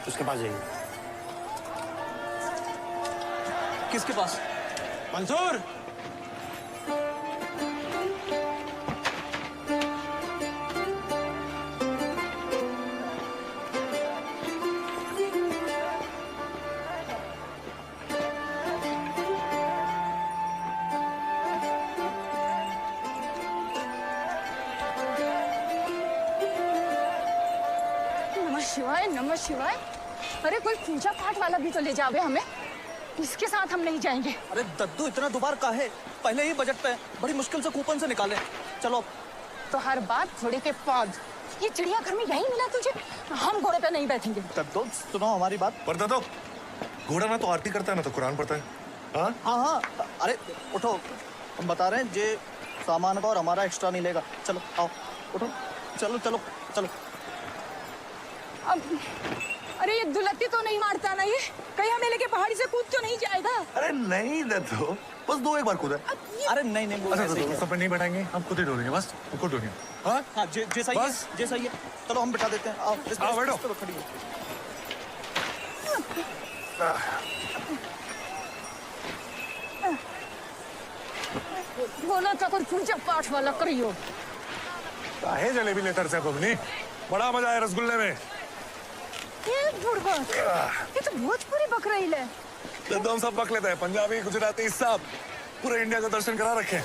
उसके पास जाइए। किसके पास? मंसूर, नमः शिवाय, नमः शिवाय। अरे कोई पूजा पाठ वाला भी तो ले जावे हमें, इसके साथ हम नहीं जाएंगे। अरे दद्दू इतना दोबार काहे? पहले ही बजट पे बड़ी मुश्किल से कूपन से निकाले। चलो। तो हर बात घोड़े के पाद। ये चिड़ियाघर में यही मिला तुझे? हम घोड़े पे नहीं बैठेंगे। दद्दू सुनो हमारी बात। पर दादो, घोड़ा ना तो आरती करता है ना तो कुरान पढ़ता है। हाँ हाँ, अरे उठो, हम बता रहे हैं जे सामान का और हमारा एक्स्ट्रा नहीं लेगा। चलो आओ, उठो, चलो चलो चलो। अब अरे ये दुलत्ती तो नहीं मारता ना? ये कहीं हमें लेके पहाड़ी से कूद तो नहीं जाएगा? अरे नहीं दादो, बस 2 एक बार कूदा। अरे नहीं नहीं, वो ऐसे ही है। सब नहीं बैठाएंगे, हम खुद ही ढोलेंगे, बस खुद ढोलेंगे। हाँ हाँ, जैसा ही है, जैसा ही है। चलो हम बिठा देते हैं। आओ बैठो। इस पे खड़ी हो। बोला था कोई पूजा पाठ वाला करियो। काहे जलेबी लेकर से बबनी, बड़ा मजा आया रसगुल्ले में। ये बुढ़वा, ये तो भोजपुरी बक रही है। तो हम सब पक लेते हैं, पंजाबी गुजराती सब, पूरे इंडिया का दर्शन करा रखे।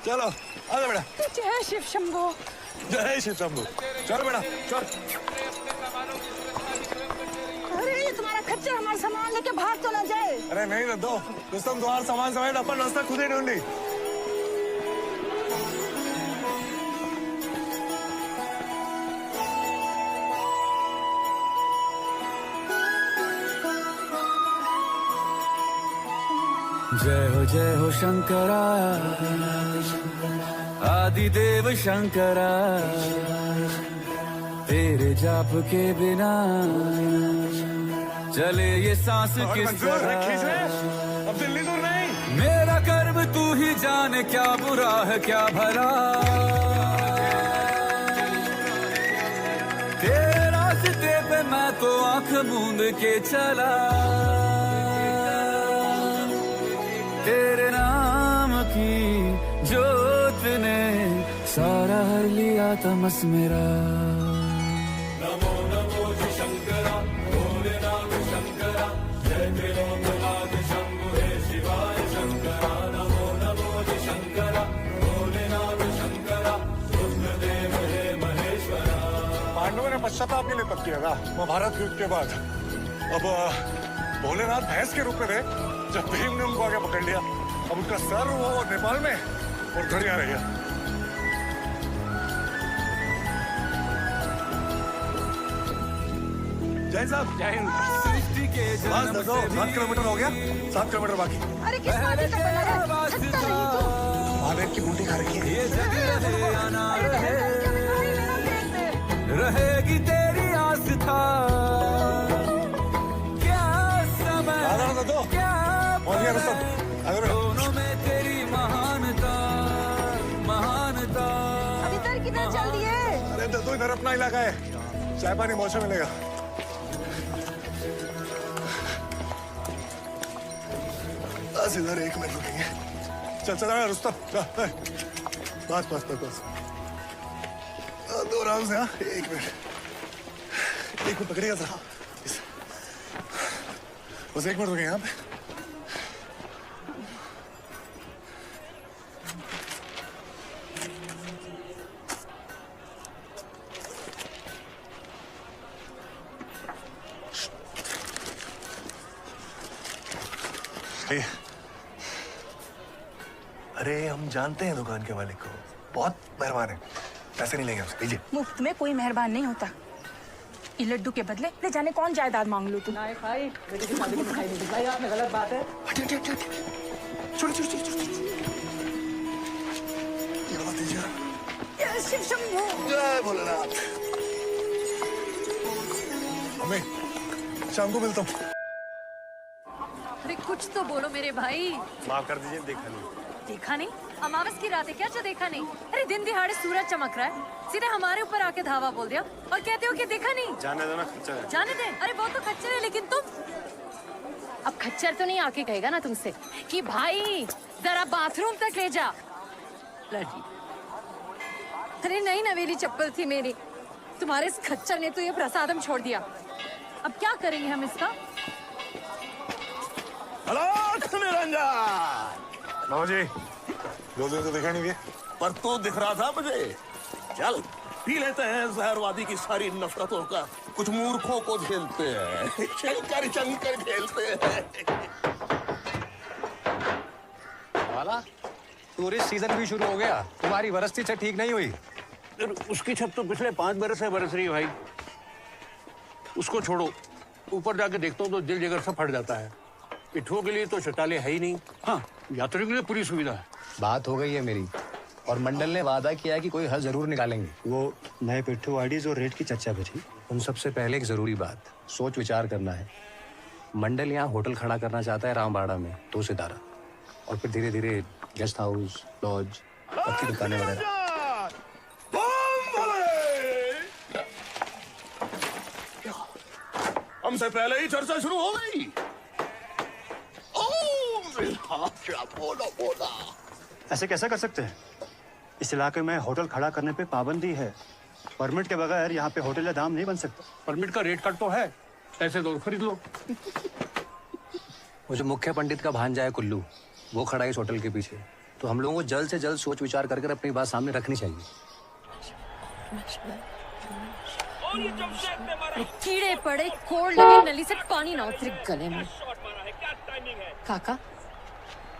चलो आजा बेटा। जय शिव शंभो। जय शिव शंभू। चल बेटा चल। अरे ये तुम्हारा खच्चर हमारा सामान लेके भाग तो ना जाए। अरे नहीं दद्दो, रुस्तम तुम्हारा सामान समेत अपन रास्ता खुद ही ढूंढी। जय हो शंकरा, आदिदेव शंकरा, तेरे जाप के बिना चले ये सांस किस तरह। अब दिल्ली दूर नहीं। मेरा कर्म तू ही जाने, क्या बुरा है क्या भला, तेरे रास्ते पे मैं तो आंख मूंद के चला, तेरे नाम की जोत ने सारा हर लिया तमस मेरा। नमो नमो जी शंकरा, भोलेनाथ शंकरा, जय त्रिलोकनाथ शंभु हे शिवाय शंकरा। नमो नमो जी शंकरा, भोलेनाथ शंकरा, रुद्रदेव हे महेश्वरा। पांडवों ने पश्चाताप के लिए तप किया था महाभारत युद्ध के बाद। अब भोलेनाथ भैंस के रूप में थे जब भीम ने उनको आगे पकड़ लिया। अब उनका सर वो नेपाल में और धड़ आ रही है। जय साहब। जय हिंद। सृष्टि के बस दो 7 किलोमीटर हो गया, 7 किलोमीटर बाकी। अरे किस बात का बना है? थकता नहीं तू? महादेव की बूटी खा रखी है। ये जग रहे आना रहे, रहेगी तेरी आस्था। क्या समय, दो क्या दोनों में तेरी महानता, महानता। अब इधर किधर चल दिए? अरे दो इधर अपना इलाका है, चाय पानी मौसम मिलेगा। बस इधर 1 मिनट रुकेंगे। चल चल रुस्तम, बस बस बस बस, दो आराम से। हाँ 1 मिनट, 1 मिनट पकड़िएगा जरा, बस 1 मिनट रुकेंगे यहाँ पे। भैया, अरे हम जानते हैं दुकान के मालिक को, बहुत मेहरबान है, पैसे नहीं लेंगे उससे, लीजिए। मुफ्त में कोई मेहरबान नहीं होता। ये लड्डू के बदले ले जाने कौन जायदाद मांग लो तुम। भाई बेटी की शादी में मिठाई नहीं दिलाई आपने, गलत बात है। हटिए हटिए हटिए हटिए। छोड़िए छोड़िए छोड़िए छोड़िए। ये बात दीजिए। शिव शंभू। जय भोलेनाथ। अम्मी, शाम को मिलता हूँ। अरे कुछ तो बोलो मेरे भाई। माफ कर दीजिए, देखा नहीं। देखा नहीं? अमावस की रात है क्या जो देखा नहीं? अरे दिन दिहाड़े सूरज चमक रहा है, सीधे हमारे ऊपर आके धावा बोल दिया और कहते हो कि देखा नहीं। जाने दो ना, खच्चर है। जाने दे। अरे वो तो खच्चर है, लेकिन तुम अब खच्चर तो नहीं आके कहेगा ना तुमसे कि भाई जरा बाथरूम तक ले जा। लड़की, अरे नई नवेली चप्पल थी मेरी, तुम्हारे इस खच्चर ने तो ये प्रसादम छोड़ दिया। अब क्या करेंगे हम इसका? अलख निरंजन। बाबू जी, 2 दिन तो देखा नहीं दिया। पर तू दिख रहा था मुझे। चल पी लेते हैं जहरवादी की सारी नफरतों का, कुछ मूर्खों को झेलते हैं, शंकर शंकर खेलते हैं। वाला टूरिस्ट सीजन भी शुरू हो गया, तुम्हारी वरस्ती से ठीक नहीं हुई। उसकी छत तो पिछले 5 बरस से बरस रही है भाई। उसको छोड़ो, ऊपर जाके देखता हूँ तो दिल जिगर सब फट जाता है। पिट्ठुओं के लिए तो शौचालय है ही नहीं। हाँ, यात्रियों के लिए पूरी सुविधा है। बात हो गई है मेरी, और मंडल ने वादा किया है कि कोई हल जरूर निकालेंगे। वो नए पिट्ठू आईडीज और रेट की चर्चा बची। उन सबसे पहले एक जरूरी बात, सोच विचार करना है। मंडल यहाँ होटल खड़ा करना चाहता है रामबाड़ा में 2 सितारा, और फिर धीरे धीरे गेस्ट हाउस, लॉज, पक्की दुकानें वगैरह। हमसे पहले ही चर्चा शुरू हो गई। बोला बोला। ऐसे कैसे कर सकते हैं? इस इलाके में होटल खड़ा करने पे पाबंदी है। परमिट के बगैर यहाँ पे होटल या दाम नहीं बन सकता। परमिट का रेट कट तो है, ऐसे तो खरीद लो। वो जो मुख्य पंडित का भांजा है कुल्लू, वो खड़ा है इस होटल के पीछे। तो हम लोगों को जल्द से जल्द सोच विचार कर अपनी बात सामने रखनी चाहिए। कीड़े पड़े, कोड़ लगे, नली से पानी ना उतरे गले में। काका,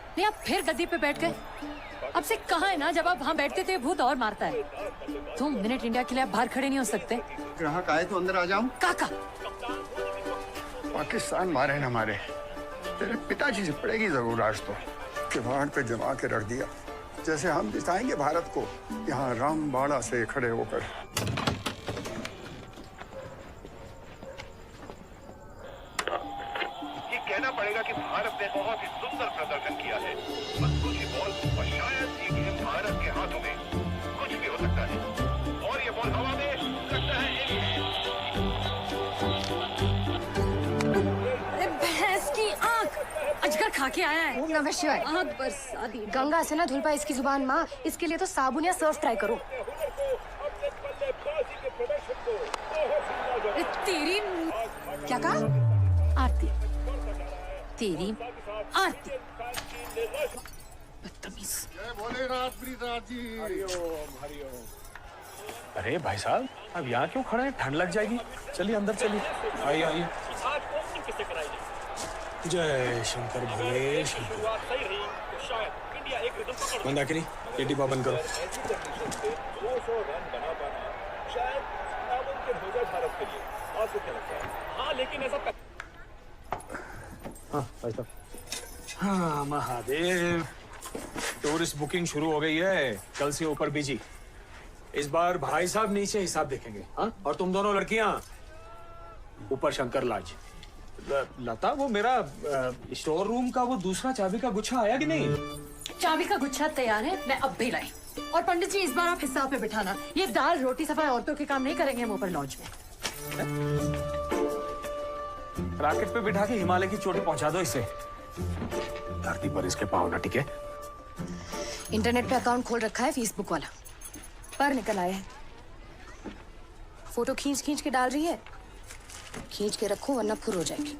नहीं आप फिर गद्दी पे बैठ गए। अब से कहा है ना, जब आप वहाँ बैठते थे भूत और मारता है। 2 मिनट इंडिया के लिए आप बाहर खड़े नहीं हो सकते? ग्राहक आए तो अंदर आ जाऊं। काका, पाकिस्तान मारे न मारे, तेरे पिताजी से पड़ेगी जरूर आज तो। किवाड़ पे जमा के रख दिया, जैसे हम दिखाएंगे भारत को यहाँ रामबाड़ा से खड़े होकर। कहना पड़ेगा कि भारत ने बहुत ही सुंदर प्रदर्शन किया है। बस कुछ ही बॉल और शायद ये गेम भारत के हाथों में कुछ भी हो सकता है। और ये बॉल हवा में लगता है भैंस की आंख अजगर खा के आया है। ओम नमः शिवाय। आंख बरसा दी। गंगा से ना धुल पाए इसकी जुबान माँ, इसके लिए तो साबुन या सर्फ ट्राई करो। तेरी क्या कहा? आरती, तेरी आरती। बदतमीज। अरे भाई साहब, अब यहाँ क्यों खड़े हैं? ठंड लग जाएगी। चलिए अंदर चलिए। आइए आइए। जय शंकर भोले शंकर। मंदाकिनी, ये डिब्बा बंद करो। हाँ महादेव, टूरिस्ट बुकिंग शुरू हो गई है, कल से ऊपर बीजी। इस बार भाई साहब नीचे हिसाब देखेंगे। हाँ, और तुम दोनों लड़कियां ऊपर शंकर लाज। लता, वो मेरा स्टोर रूम का वो दूसरा चाबी का गुच्छा आया कि नहीं? चाबी का गुच्छा तैयार है, मैं अब भी लाई। और पंडित जी, इस बार आप हिसाब पे बिठाना। ये दाल रोटी सफाई औरतों के काम नहीं करेंगे हम ऊपर लॉज में। रॉकेट पे बिठा के हिमालय की चोटी पहुंचा दो इसे। धरती पर इसके पाँव न टिके। इंटरनेट पे अकाउंट खोल रखा है फेसबुक वाला, पर निकल आया है। फोटो खींच खींच के डाल रही है। खींच के रखो वरना फुर हो जाएगी।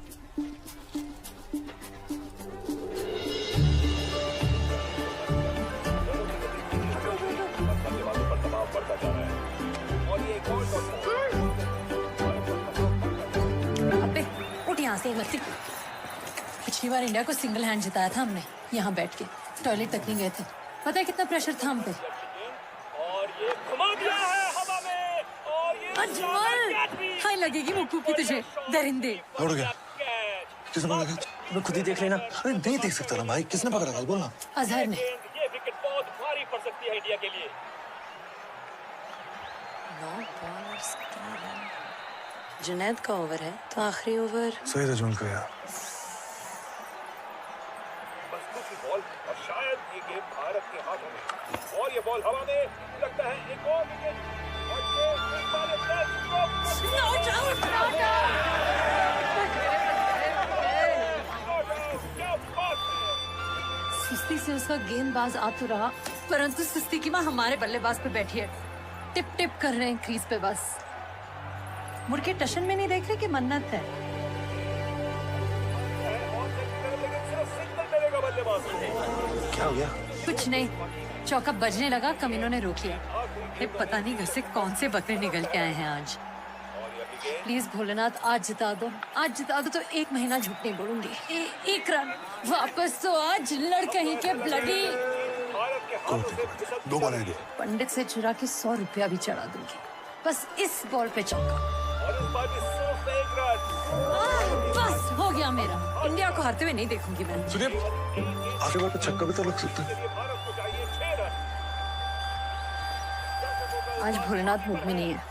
अबे उठ यहाँ से, मत पिछली बार इंडिया को सिंगल हैंड जिताया था हमने, यहाँ बैठ के टॉयलेट तक नहीं गए थे। पता है कितना प्रेशर था हम पे। अजमल, हाय लगेगी मुक्कू की तुझे, दरिंदे। उड़ गया। किसने पकड़ा? मैं खुद ही देख लेना। अरे नहीं देख सकता ना भाई, किसने पकड़ा था? बोलना। अजहर ने। ये विकेट बहुत भारी पड़ सकती है इंडिया के लिए। जुनैद का ओवर है तो आखिरी ओवर सही था अजमल का यार। बस कुछ ही बॉल और शायद ये गेम भारत के हाथों में। और ये बॉल हवा में, लगता है एक और विकेट। और ये इस बार क्या बात है। सुस्ती से उसका गेंदबाज आ तो रहा, परंतु सुस्ती की माँ हमारे बल्लेबाज पे बैठी है। टिप टिप कर रहे हैं क्रीज पे, बस मुड़ के टशन में नहीं देख रहे कि मन्नत है। क्या हो गया? कुछ नहीं, चौका बजने लगा, कमीनों ने रोक लिया। ये पता नहीं घर से कौन से बकरे निकल के आए हैं आज। प्लीज भोलेनाथ आज जिता दो, आज जिता दो तो 1 महीना झूठ नहीं बोलूंगी। एक रन वापस तो आज, लड़ कहीं के ब्लडी। 2 बॉल है। पंडित से चुरा के 100 रुपया भी चढ़ा दूंगी, बस इस बॉल पे चौका। बस हो गया मेरा, इंडिया को हारते हुए नहीं देखूंगी मैं। सुदीप, आखिरी बार पे छक्का भी तो लग सकता है। आज भोलेनाथ मूड में नहीं है,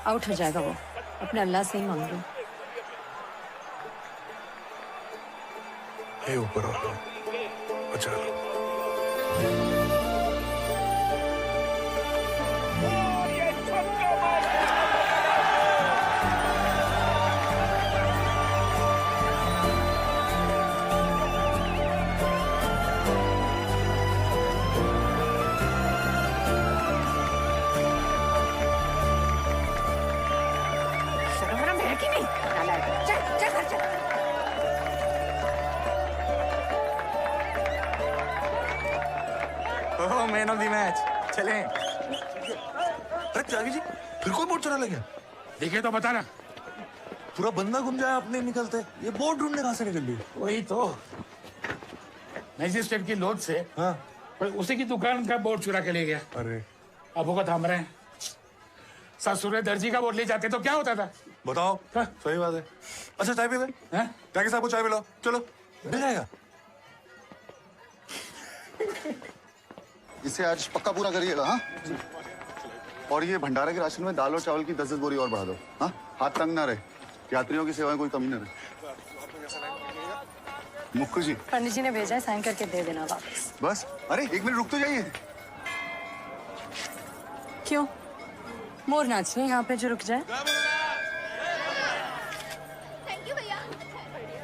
आउट हो जाएगा वो। अपने अल्लाह से ही मांग लो। हे ऊपर वाला, अच्छा मैन ऑफ द मैच, चलें। अरे त्यागी जी, फिर कोई बोट चुरा ले गया? देखे तो बता ना। पूरा बंदा घूम जाए, अपने निकलते। ये बोट ढूंढने कहाँ से निकल गई? वही तो मैजिस्ट्रेट की लोड से। हाँ, पर उसी की दुकान का बोर्ड चुरा के ले गया। अरे अब वो थाम रहे हैं। ससुरे दर्जी का बोर्ड ले जाते तो क्या होता था? बताओ। हाँ। सही बात है। अच्छा चाय पी ले। हैं? त्यागी साहब को चाय पिलाओ, चलो। मिल जाएगा। इसे आज पक्का पूरा करिएगा। हाँ, और ये भंडारे के राशन में दाल और चावल की 10-10 बोरी और बढ़ा दो। हाँ, हाथ तंग ना रहे, यात्रियों की सेवा में कोई कमी ना रहे। मुक्कू जी, पंडित जी ने भेजा है, साइन करके दे देना वापस। बस। अरे 1 मिनट रुक तो जाइए। क्यों, मोर नाच यहाँ पे जो रुक जाए।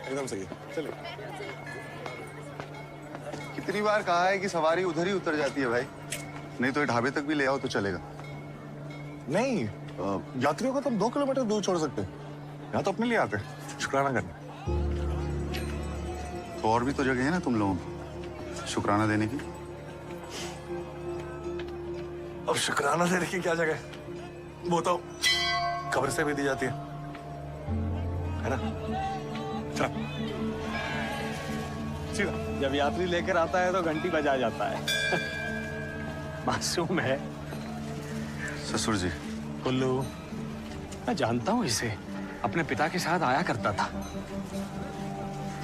एकदम सही है, चलिए। कितनी बार कहा है कि सवारी उधर ही उतर जाती है भाई, नहीं तो ये ढाबे तक भी ले आओ तो चलेगा। नहीं, यात्रियों को तो हम 2 किलोमीटर दूर छोड़ सकते हैं। यहाँ तो अपने लिए आते हैं, शुक्राना करने। तो और भी तो जगह है ना तुम लोगों को शुक्राना देने की। अब शुक्राना देने की क्या जगह है? वो तो कब्र से भी दी जाती है ना? चल सीधा। जब यात्री लेकर आता है तो घंटी बजा जाता है। मासूम है ससुर जी। कुल्लू, मैं जानता हूँ इसे, अपने पिता के साथ आया करता था।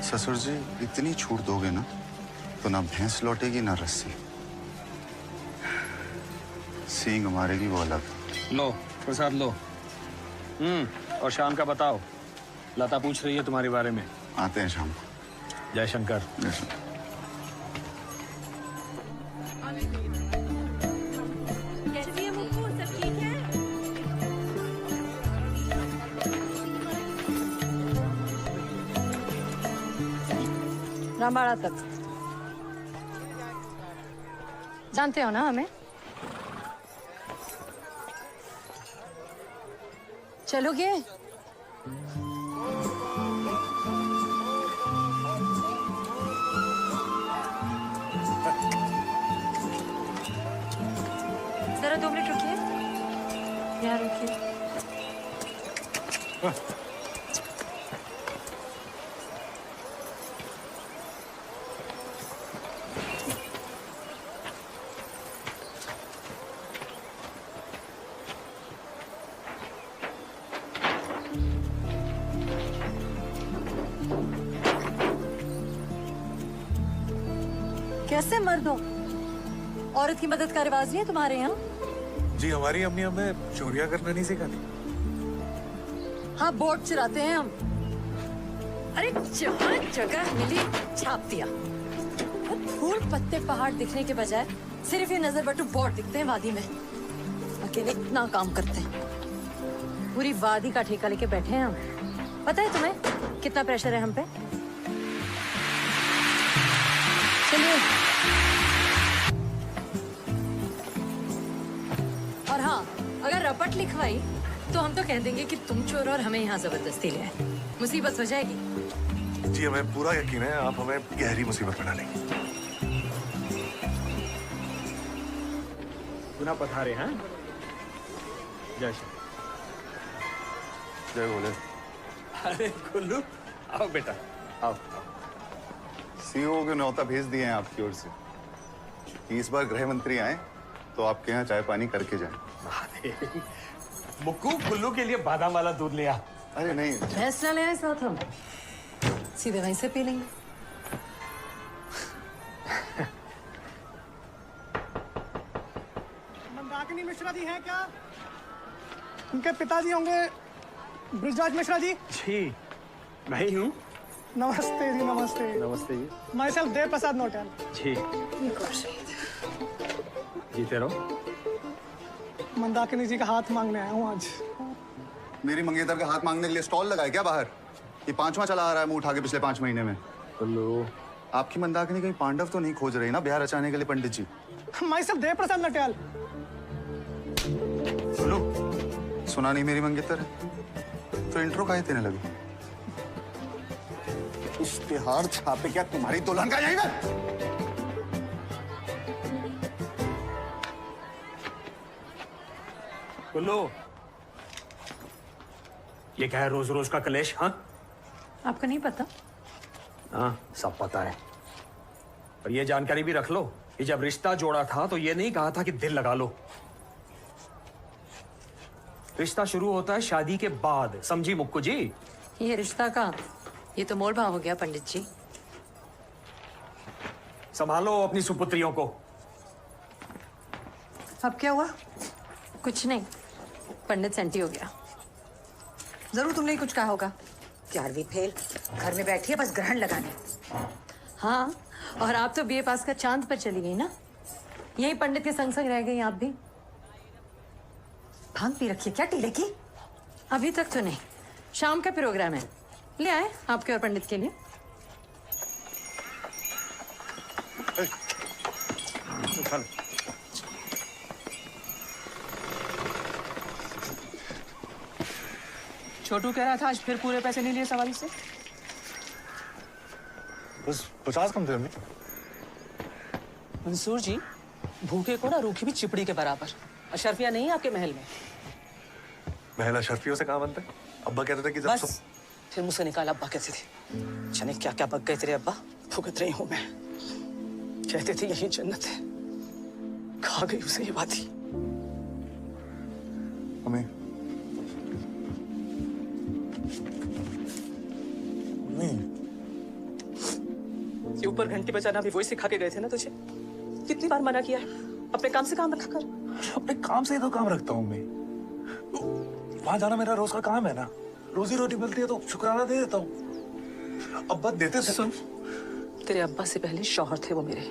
ससुर जी, इतनी छूट दोगे ना तो ना भैंस लौटेगी ना रस्सी, सींग मारेगी वो अलग। लो प्रसाद लो। और शाम का बताओ, लता पूछ रही है तुम्हारे बारे में। आते हैं शाम को। जय शंकर। जय शंकर। कैसी है मुक्कू, सब ठीक है? रामबाड़ा तक जानते हो ना हमें? चलोगे? जरा 2 मिनट रुकिए, यहाँ रुकिए। कैसे मर्द हो? औरत की मदद का रिवाज नहीं है तुम्हारे यहाँ? जी हमारी अम्मी हमें चोरियां करना नहीं सिखाती। हाँ, बोट चुराते हैं हम। अरे जहाँ जगह मिली छाप दिया। और फूल पत्ते पहाड़ दिखने के बजाय सिर्फ ये नजर बटू बोट दिखते हैं वादी में। अकेले इतना काम करते हैं। पूरी वादी का ठेका लेके बैठे हैं हम। पता है तुम्हें कितना प्रेशर है हम पे? चलिए। और हाँ, अगर रपट लिखवाई तो हम तो कह देंगे कि तुम चोर और हमें यहाँ जबरदस्ती ले आए। मुसीबत हो जाएगी। जी हमें पूरा यकीन है आप हमें गहरी मुसीबत में डालेंगे। पुनः पधारे हैं। जय श्री। जय बोले। अरे गुल्लू, आओ बेटा, आओ। सीईओ के न्योता भेज दिए हैं आपकी ओर से कि इस बार गृह मंत्री आए तो आपके यहाँ चाय पानी करके जाएं। मुक्कू, गुल्लू के लिए बादाम वाला दूध ले आ। अरे नहीं, भैंस ना ले आए साथ हम, सीधे वहीं से पी लेंगे। मंदाकिनी मिश्रा जी हैं क्या? उनके पिताजी होंगे ब्रिजराज मिश्रा जी। जी मैं ही हूँ। नमस्ते जी, नमस्ते। नमस्ते जी। My self Dev Prasad नोटल। जी जीते रहो। मंदाकिनी जी का हाथ मांगने आया हूँ आज। मेरी मंगेतर का हाथ मांगने के लिए स्टॉल लगाए क्या बाहर? ये 5वां चला आ रहा है मुंह उठा के पिछले 5 महीने में। गुल्लू, आपकी मंदाकिनी कहीं पांडव तो नहीं खोज रही ना बिहार रचाने के लिए पंडित जी? My self Dev Prasad नोटल। सुना नहीं मेरी मंगेतर? तो इंट्रो काहे देने लगी? इश्तिहार छापे क्या तुम्हारी दुल्हन का यहीं पे? गुल्लू, ये क्या है रोज रोज का कलेश? हाँ आपको नहीं पता? हाँ सब पता है। और ये जानकारी भी रख लो कि जब रिश्ता जोड़ा था तो ये नहीं कहा था कि दिल लगा लो। रिश्ता शुरू होता है शादी के बाद, समझी मुक्कू जी? ये रिश्ता का ये तो मोल भाव हो गया पंडित जी। संभालो अपनी सुपुत्रियों को। अब क्या हुआ? कुछ नहीं, पंडित सेंटी हो गया। जरूर तुमने ही कुछ कहा होगा। 11वीं फेल, घर में बैठी है बस ग्रहण लगाने। हाँ, और आप तो बीए पास कर चांद पर चली गई ना। यही पंडित के संग संग रह गई आप भी। भांग पी रखी है क्या टीले की? अभी तक तो नहीं, शाम का प्रोग्राम है, ले आए आपके और पंडित के लिए। छोटू कह रहा था आज फिर पूरे पैसे नहीं लिए सवारी से। बस 50 कम थे हमें। मंसूर जी, भूखे को ना रूखी भी चिपड़ी के बराबर। अशरफिया नहीं है आपके महल में? महल अशरफियों से कहाँ बनता है? अब्बा कहते थे कि जब बस फिर मुझसे निकाल। अब्बा कहते थे, जाने क्या क्या बक गए तेरे अब्बा। भुगत रही हूं मैं। कहते थे यही जन्नत है, खा गई उसे ये वादी। हमें ये ऊपर घंटी बजाना भी वही सिखा के गए थे ना तुझे? कितनी बार मना किया है अपने काम से काम रखा कर। अपने काम से ही तो काम रखता हूँ मैं। वहां जाना मेरा रोज का काम है ना। रोजी रोटी मिलती है तो शुक्राना दे देता हूँ। अब्बा देते थे। सुन, तेरे अब्बा से पहले शौहर थे वो मेरे,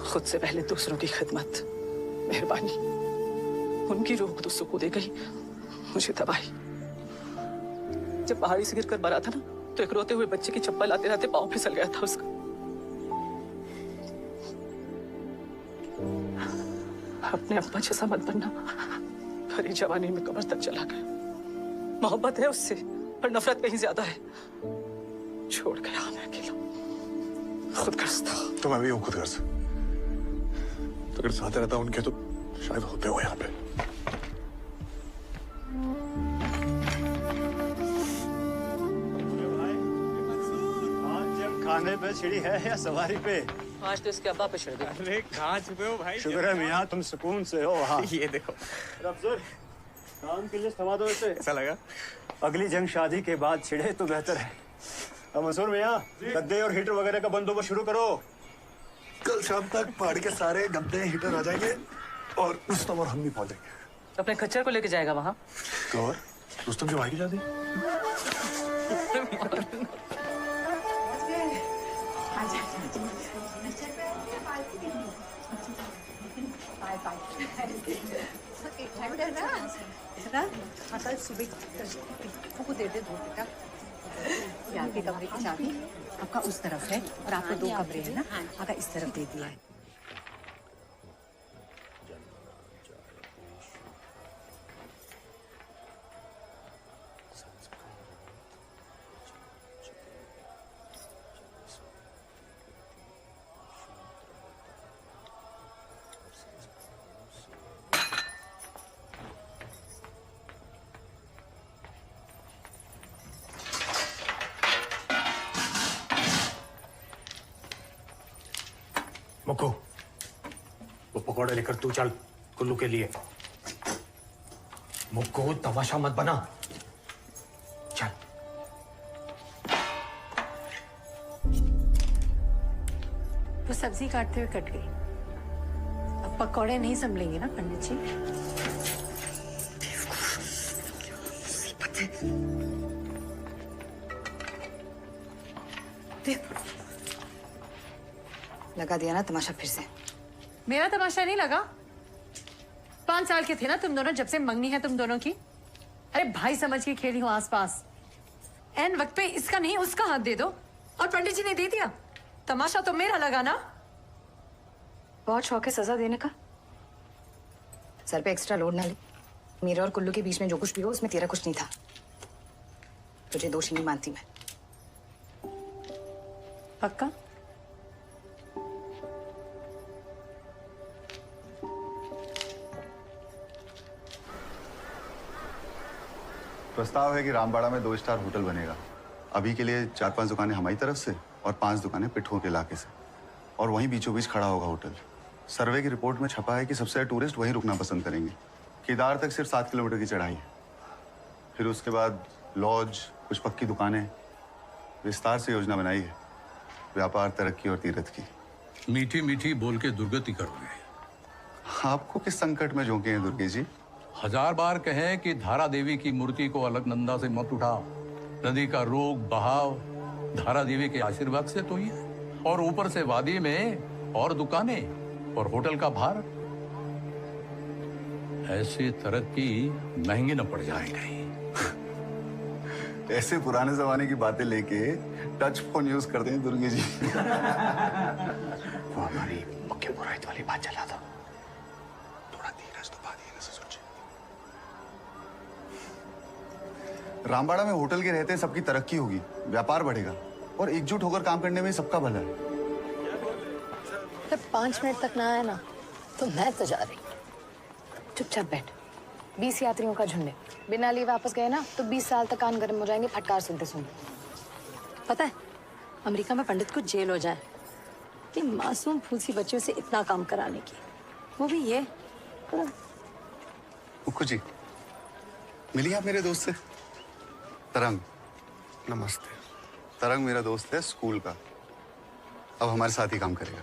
खुद से पहले दूसरों की खिदमत, मेहरबानी। उनकी रूह तो सुकून दे गई, मुझे दबाई। जब पहाड़ी से गिरकर मरा था ना तो एक रोते हुए बच्चे की चप्पल आते रहते पाँव फिसल गया था उसका। अपने अब्बा जैसा मत बनना, भरी जवानी में कमर तक चला गया। मोहब्बत है उससे पर नफरत कहीं ज्यादा है। छोड़ गया मैं अकेला, खुदगर्ज था। तो मैं भी हूँ खुदगर्ज। तो अगर साथ रहता उनके तो शायद होते हो यहाँ पे। खाने पे छिड़ी है या सवारी पे? आज तो इसके अब्बा पे छिड़ गया। अरे कहाँ छुपे हो भाई? शुक्र है मियाँ तुम सुकून से हो। हाँ ये देखो। अफसर, काम के लिए थमा दो इसे। ऐसा लगा अगली जंग शादी के बाद छिड़े तो बेहतर है। अब मंसूर मियाँ, गद्दे और हीटर वगैरह का बंदोबस्त शुरू करो। कल शाम तक पहाड़ी के सारे गद्दे हीटर आ जाएंगे और रुस्तम और हम भी पहुंच जाएंगे। तो अपने खच्चर को लेके जाएगा वहां? तो और रुस्तम के भाई की शादी। कल सुबह को दे दे दो बेटा। यहाँ के कमरे की चाबी आपका उस तरफ है और आपको 2 कमरे हैं ना, आपका इस तरफ दे दिया है। मुक्कू, वो पकौड़े लेकर तू चल कुल्लू के लिए। मुक्कू, तमाशा मत बना, चल। वो सब्जी काटते हुए कट गई। अब पकौड़े नहीं संभलेंगे ना पंडित जी? लगा दिया ना तमाशा फिर से। मेरा तमाशा नहीं लगा। 5 साल के थे ना तुम दोनों जब से मंगनी है तुम दोनों की। अरे भाई समझ के खेली हो आसपास। एन वक्त पे इसका नहीं उसका हाथ दे दो और पंडित जी ने दे दिया। तमाशा तो मेरा लगा ना। बहुत शौक है सजा देने का। सर पे एक्स्ट्रा लोड ना ले। मेरे और कुल्लू के बीच में जो कुछ भी हो उसमें तेरा कुछ नहीं था। तुझे दोषी नहीं मानती मैं। पक्का? प्रस्ताव है कि रामबाड़ा में 2 स्टार होटल बनेगा। अभी के लिए 4-5 दुकानें हमारी तरफ से और 5 दुकानें पिट्ठों के इलाके से, और वहीं बीचों बीच खड़ा होगा होटल। सर्वे की रिपोर्ट में छपा है कि सबसे ज्यादा टूरिस्ट वहीं रुकना पसंद करेंगे। केदार तक सिर्फ 7 किलोमीटर की चढ़ाई है। फिर उसके बाद लॉज, कुछ पक्की दुकानें। विस्तार से योजना बनाई है, व्यापार, तरक्की और तीर्थ की। मीठी मीठी बोल के दुर्गति करोगे। आपको किस संकट में झोंके हैं दुर्गे जी? 1000 बार कहें कि धारा देवी की मूर्ति को अलकनंदा से मत उठाओ। नदी का रोग बहाव धारा देवी के आशीर्वाद से तो ही है, और ऊपर से वादी में और दुकानें और होटल का भार। ऐसी तरक्की महंगी न पड़ जाए कहीं। ऐसे पुराने जमाने की बातें लेके टच फोन यूज करते हैं दुर्गे जी। वो हमारी मुख्य पुरोहित वाली बात चला था। थोड़ा धीरज तो बात से सोचे। रामबाड़ा में होटल के रहते सबकी तरक्की होगी, व्यापार बढ़ेगा और एकजुट होकर काम करने में सबका भला है। जब 5 मिनट तक ना आया ना तो मैं तो जा रही। चुपचाप बैठ। 20 यात्रियों का झुंड है। बिना लिए वापस गए ना तो 20 साल तक कान गर्म हो जाएंगे फटकार सुनते सुनते। पता है अमेरिका में पंडित को जेल हो जाए कि मासूम फूसी बच्चों से इतना काम कराने की, वो भी ये। मुक्कू जी, मिलिए आप मेरे दोस्त से। तरंग। नमस्ते। तरंग मेरा दोस्त है स्कूल का, अब हमारे साथ ही काम करेगा।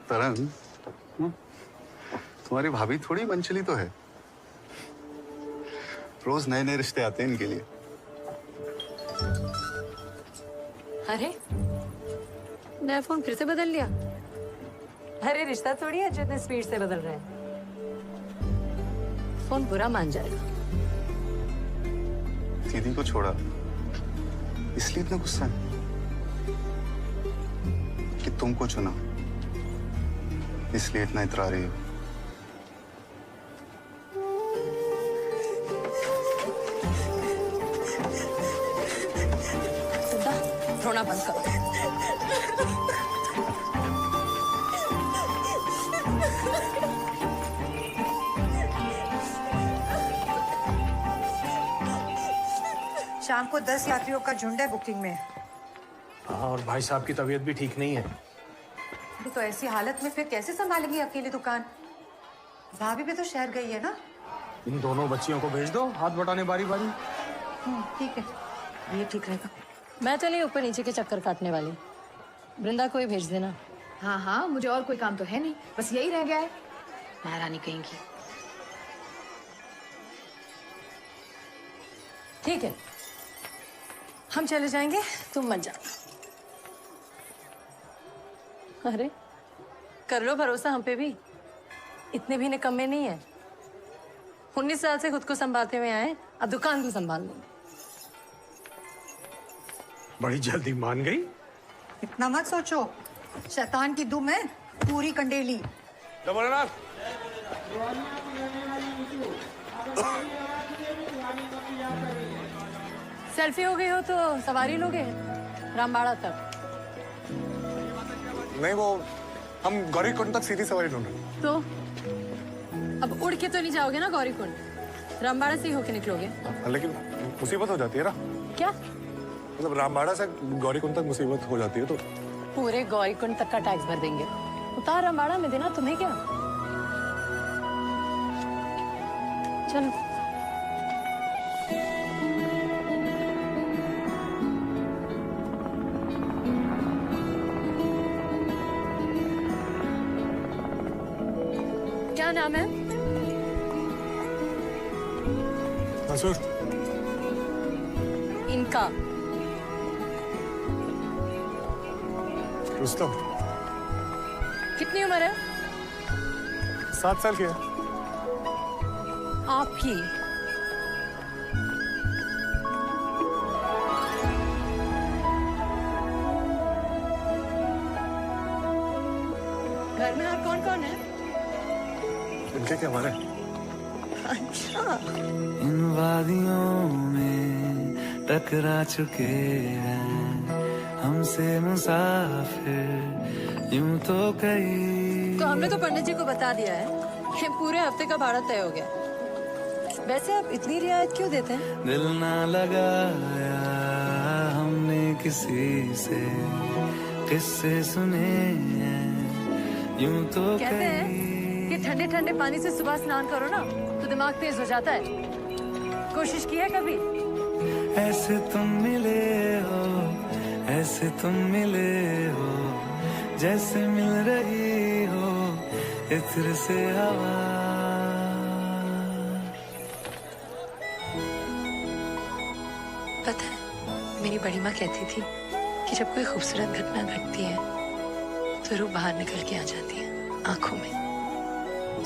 तरंग, तुम्हारी भाभी थोड़ी मनचली तो है। रोज नए नए रिश्ते आते हैं इनके लिए। अरे नया फोन फिर से बदल लिया। अरे रिश्ता थोड़ी है जो इतने स्पीड से बदल रहा है। फोन बुरा मान जाएगा। दीदी को छोड़ा इसलिए इतना गुस्सा है कि तुमको चुना, इसलिए इतना इतरा रही हो। रोना बंद करो। शाम को 10 यात्रियों का झुंड है बुकिंग में। हाँ, और भाई साहब की तबीयत भी ठीक नहीं है। तो ऐसी हालत में फिर कैसे संभालेंगे अकेले दुकान? भाभी भी तो शहर गई है ना। इन दोनों बच्चियों को भेज दो हाथ बटाने बारी बारी। ठीक है, ये ठीक रहेगा। मैं तो नहीं ऊपर नीचे के चक्कर काटने वाली। वृंदा को ही भेज देना। हाँ हाँ, मुझे और कोई काम तो है नहीं, बस यही रह गया है। महारानी कहेंगी। ठीक है, हम चले जाएंगे, तुम मत जाना। अरे कर लो भरोसा हम पे भी, इतने भी निकम्मे नहीं है। 19 साल से खुद को संभालते हुए आए, अब दुकान को संभाल लो। बड़ी जल्दी मान गई। इतना मत सोचो, शैतान की दुम है पूरी कंडेली। सेल्फी हो गई हो तो सवारी लोगे रामबाड़ा तक? नहीं, वो हम गौरीकुंड तक सीधी सवारी ढूंढ रहे। तो अब उड़ के तो नहीं जाओगे ना गौरीकुंड, रामबाड़ा से ही होके निकलोगे। लेकिन मुसीबत हो जाती है ना। क्या मतलब रामबाड़ा से गौरीकुंड तक मुसीबत हो जाती है तो पूरे गौरीकुंड तक का टैक्स भर देंगे, उतार रामबाड़ा में देना तुम्हें क्या। चलो क्या नाम है? मंसूर। इनका रुस्तम। कितनी उम्र है? 7 साल की है। आपकी? घर में और कौन कौन है? इनके क्या हमारे? अच्छा। इन वादियों में टकरा चुके हैं हमसे मुसाफिर यूं तो कई। तो हमने तो पंडित जी को बता दिया है कि पूरे हफ्ते का भाड़ा तय हो गया। वैसे आप इतनी रियायत क्यों देते हैं? दिल ना लगाया हमने किसी से, किस्से सुने हैं यूं तो कहते हैं कि ठंडे ठंडे पानी से सुबह स्नान करो ना तो दिमाग तेज हो जाता है। कोशिश की है कभी? ऐसे तुम मिले हो, ऐसे तुम मिले हो, जैसे मिल रही हो इत्र से हवा। पता है मेरी बड़ी माँ कहती थी कि जब कोई खूबसूरत घटना घटती है तो रूह बाहर निकल के आ जाती है आंखों में।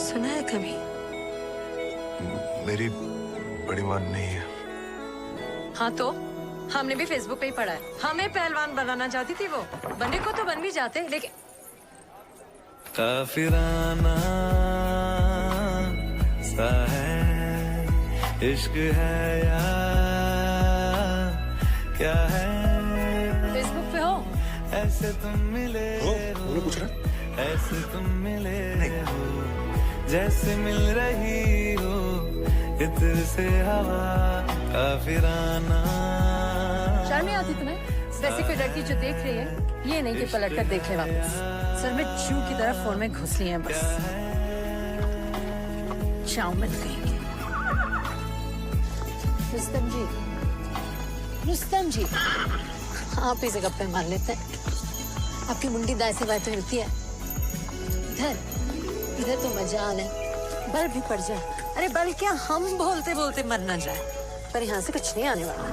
सुना है कभी? मेरी बड़ी मां नहीं है। हाँ तो हमने भी फेसबुक पे ही पढ़ा है। हमें पहलवान बनाना चाहती थी वो, बनने को तो बन भी जाते लेकिन। काफिराना सा है इश्क है या क्या है। फेसबुक पे हो? ऐसे तुम मिले हो, पूछ रहे? ऐसे तुम मिले हो, जैसे मिल रही हो इत्र से हवा। काफिराना। शर्म नहीं आती तुम्हें? वैसे कोई लड़की जो देख रही है ये नहीं कि पलट कर देख ले वापस। सर में जू की तरफ फोन में घुस ली है बस। चाउमिन कहेंगे। रुस्तम जी, रुस्तम जी, आप ही से गप्पे मार लेते हैं। आपकी मुंडी दाएं से बाएं तो हिलती है। इधर तो मजाल है, बल भी पड़ जाए। अरे बल क्या, हम बोलते बोलते मर ना जाए। पर यहाँ से कुछ नहीं आने वाला।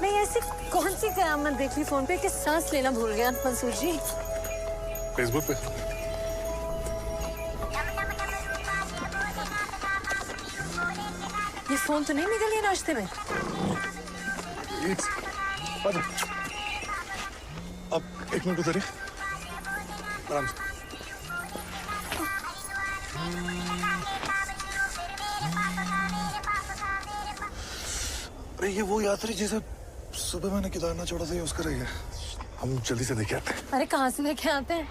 मैं ऐसी कौन सी कयामत देख ली फोन पे कि सांस लेना भूल गया मंसूर जी। फेसबुक पे। ये फोन तो नहीं निकली है नाश्ते में? अब 1 मिनट उधर आराम से। अरे ये वो यात्री जिसे सुबह मैंने केदारनाथ चौड़ा से यूज करा है। हम जल्दी से देखे आते हैं। अरे कहाँ से देखे आते हैं?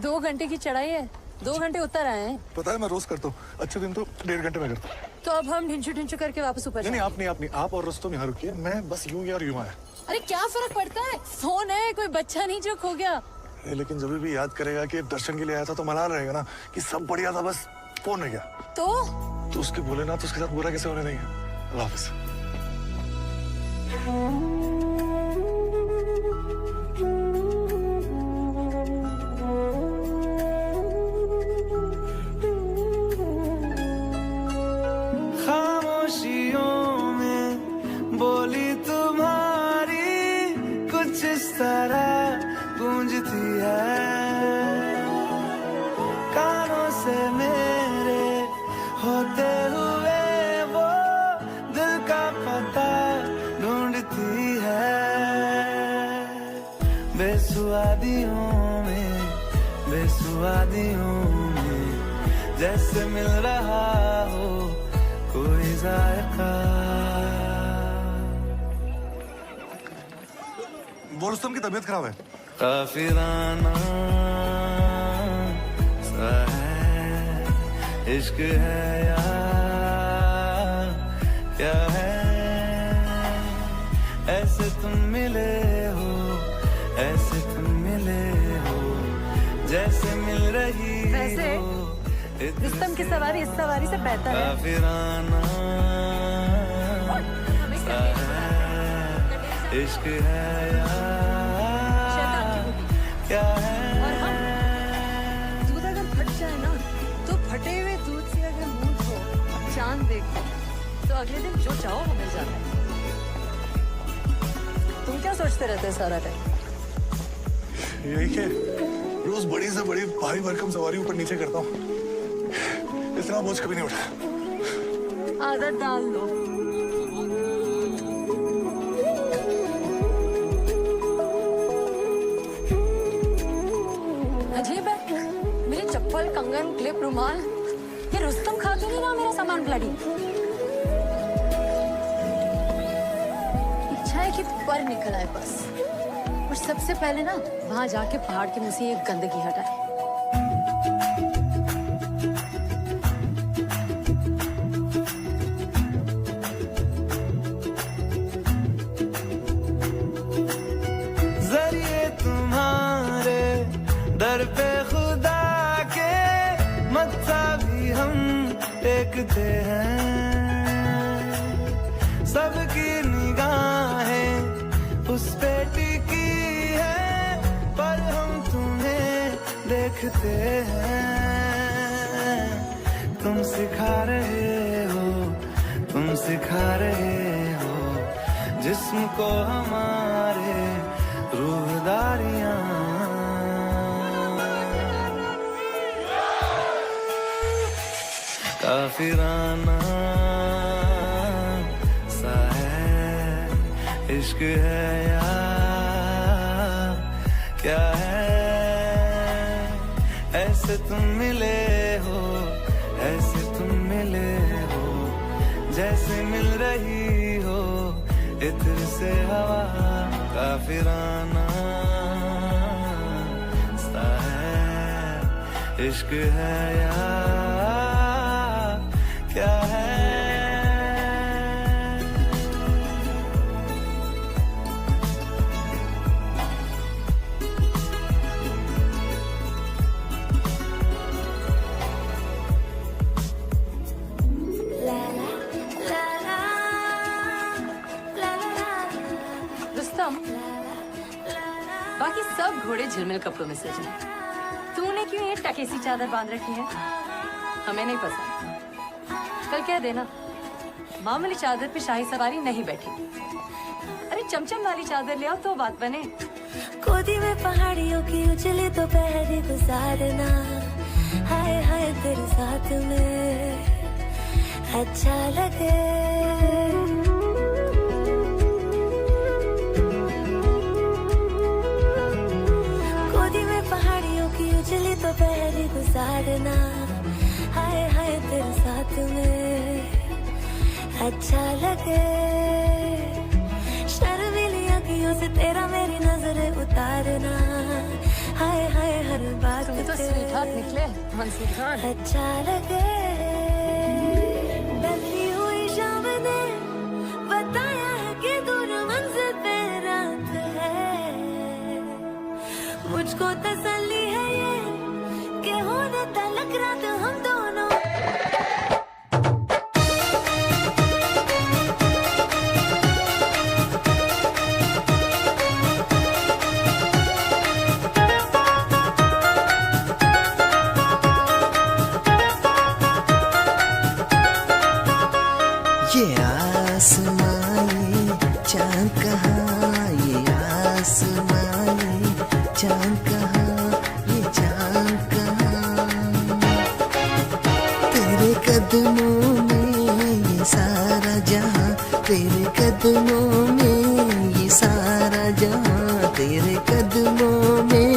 2 घंटे की चढ़ाई है, 2 घंटे उतर आए हैं। पता है मैं रोज करता हूँ, अच्छे दिन तो 1.5 घंटे में करता हूँ। तो अब हम ढिंचू ढिंचू करके वापस ऊपर नहीं, आप नहीं, आप और रुस्तम यहाँ रुकिए, मैं बस यूं गया और यूं आया। अरे क्या फर्क पड़ता है, फोन है, कोई बच्चा नहीं जो खो गया। लेकिन जब भी याद करेगा कि दर्शन के लिए आया था तो मलाल रहेगा ना कि सब बढ़िया था, बस फोन नहीं गया। तो उसके बोले ना तो उसके साथ बुरा कैसे होने देंगे। अल्लाह हाफिज। खामोशियों में बोली तुम्हारी कुछ इस तरह गूंजती है, कानों से मेरे होते हुए वो दिल का पता ढूंढती है। बेसुआदियों में जैसे मिल रहा हो कोई जायका। वो रुस्तम की तबीयत खराब है। काफिराना सा है, इश्क है या क्या है, ऐसे तुम मिले हो, ऐसे तुम मिले हो, जैसे मिल रही वैसे रुस्तम की सवारी इस सवारी से बेहतर है। काफिराना सा है, इश्क है या क्या है। दूध अगर फट जाए ना तो फटे हुए दूध से अगर मुंह धो और चांद देखो तो अगले दिन जो चाहो वो मिल जाता है। तुम क्या सोचते रहते हो सारा टाइम? यही के रोज बड़ी से बड़ी भारी भरकम सवारी ऊपर नीचे करता हूँ, इतना बोझ कभी नहीं उठाया। आदत डाल लो। अजीब है, मेरी चप्पल, कंगन, क्लिप, रुमाल, ये रुस्तम खा तो नहीं ना मेरा सामान ब्लडी। इच्छा है कि पर निकल आए बस, और सबसे पहले ना वहां जाके पहाड़ के मुंह से ये गंदगी हटाए। जरिए तुम्हारे दर पे खुदा के मत्था भी हम टेकते हैं, सबकी निगाहें उस पे टिकी है, पर हम तुम्हें देखते हैं। तुम सिखा रहे हो, तुम सिखा रहे हो जिस्म को हमारे रूहदारियां। काफिराना सा है, इश्क है या क्या है, ऐसे तुम मिले हो, ऐसे तुम मिले हो, जैसे मिल रही हो इत्र से हवा। काफिराना सा है, इश्क है या क्या है। रुस्तम, बाकी सब घोड़े झिलमिल कपड़ों में सजे हैं, तूने क्यों ये टकेसी चादर बांध रखी है? हमें नहीं पसंद। कल कह देना मामूली चादर पे शाही सवारी नहीं बैठी। अरे चमचम वाली चादर ले आओ तो बात बने। गोदी में पहाड़ियों की उजली दोपहरी गुजारना, हाय हाय तेरे साथ में अच्छा लगे। गोदी में पहाड़ियों की उजली दोपहरी गुजारना, हाय हाय तेरे साथ में अच्छा लगे। शर्मीली आँखियों से तेरा मेरी नजरें उतारना, हाय हाय हर बात तुम तो स्वीटहार्ट निकले मंसूर खान। अच्छा लगे। ढलती हुई शाम ने बताया है कि दूर मंजिल पे रात है, मुझको तसल्ली है ये कि होने तलक रात हम दोनों तेरे कदमों में ये सारा जहां, तेरे कदमों में ये सारा जहां, तेरे कदमों में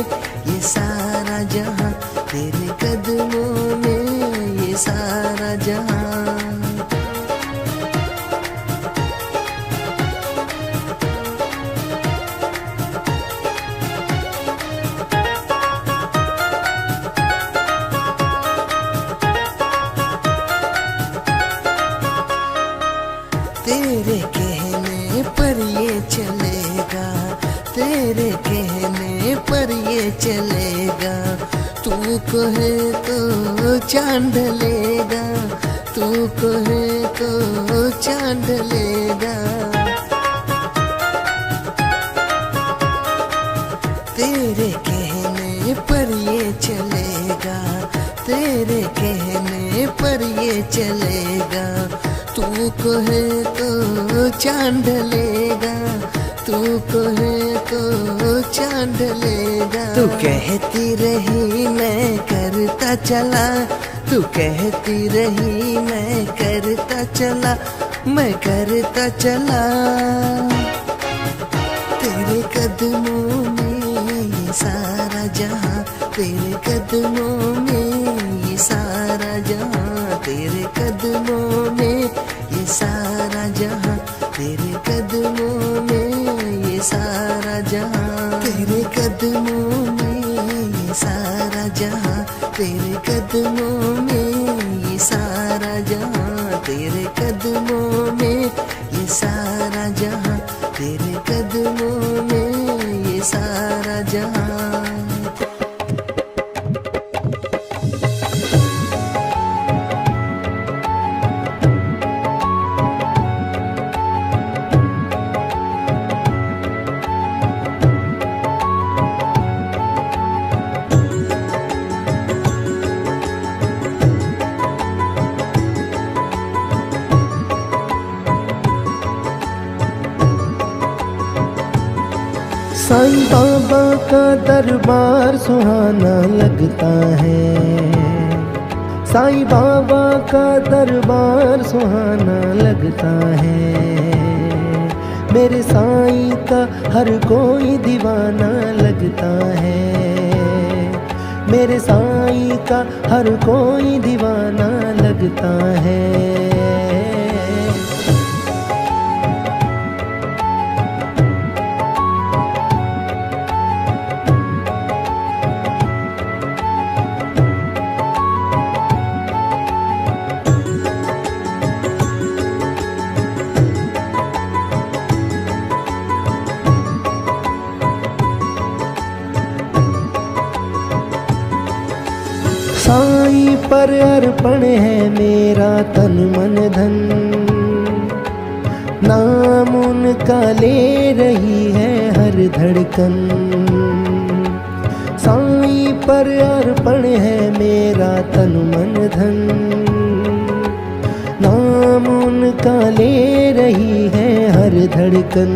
ये सारा जहां, तेरे कदमों में ये सारा जहां। तेरे कहने पर ये चलेगा, तेरे कहने पर ये चलेगा, तू कहे तो चांद लेगा, तू कहे तो चांद लेगा। तेरे कहने पर ये चलेगा, तेरे कहने पर ये चलेगा, तू कहे तो चांद लेगा, तू कहे तो चांद लेगा। तू कहती रही मैं करता चला, तू कहती रही मैं करता चला, मैं करता चला। तेरे कदमों में ये सारा जहां, तेरे कदमों में ये सारा जहां, तेरे कदमों में ये सारा जहां, तेरे कदमों में ये सारा जहां, तेरे कदमों में ये सारा जहां, तेरे कदमों में ये सारा जहां, तेरे कदमों में ये सारा जहां, तेरे कदमों में ये सारा जहां। साईं बाबा का दरबार सुहाना लगता है, साईं बाबा का दरबार सुहाना लगता है, मेरे साईं का हर कोई दीवाना लगता है, मेरे साईं का हर कोई दीवाना लगता है। साईं पर अर्पण है मेरा तन मन धन, नाम उनका ले रही है हर धड़कन। साईं पर अर्पण है मेरा तन मन धन, नाम उनका ले रही है हर धड़कन।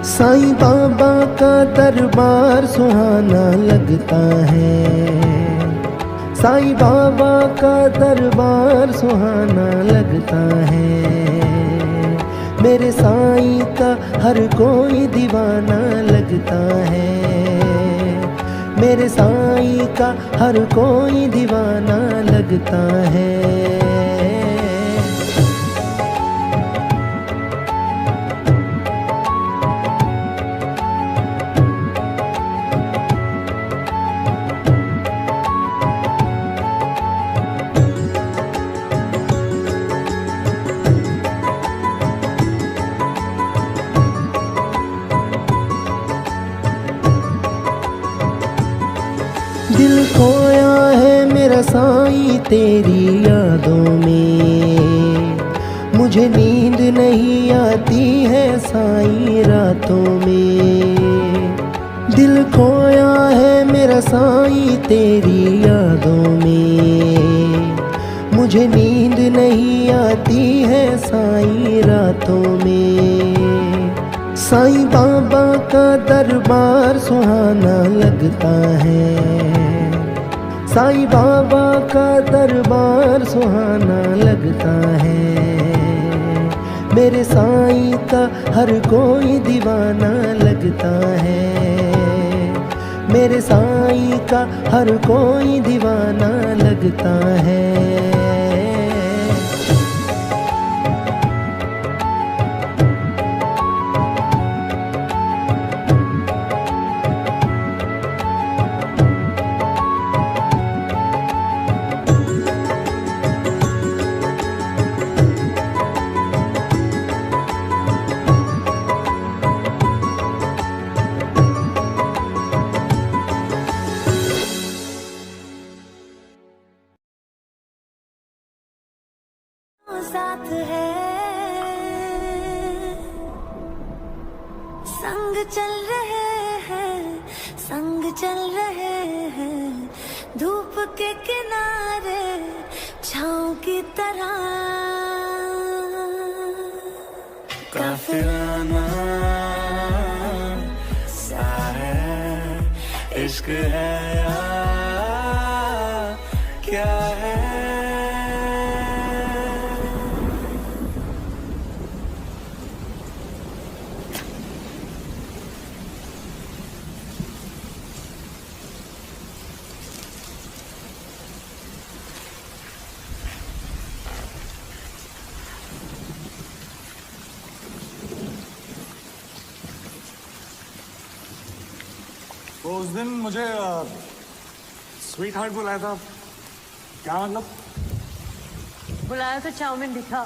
साईं बाबा का दरबार सुहाना लगता है, साईं बाबा का दरबार सुहाना लगता है, मेरे साईं का हर कोई दीवाना लगता है, मेरे साईं का हर कोई दीवाना लगता है। दिल खोया है मेरा साईं तेरी यादों में, मुझे नींद नहीं आती है साईं रातों में। दिल खोया है मेरा साईं तेरी यादों में, मुझे नींद नहीं आती है साईं रातों में। साईं बाबा का दरबार सुहाना लगता है, साईं बाबा का दरबार सुहाना लगता है। मेरे साईं का हर कोई दीवाना लगता है। मेरे साईं का हर कोई दीवाना लगता है। साथ है, संग चल रहे हैं, संग चल रहे हैं, धूप के किनारे छाँव की तरह। काफिराना सा है, इश्क है या क्या है। वो उस दिन मुझे स्वीट हार्ट बुलाया था, क्या मतलब? बुलाया तो चाउमीन दिखा।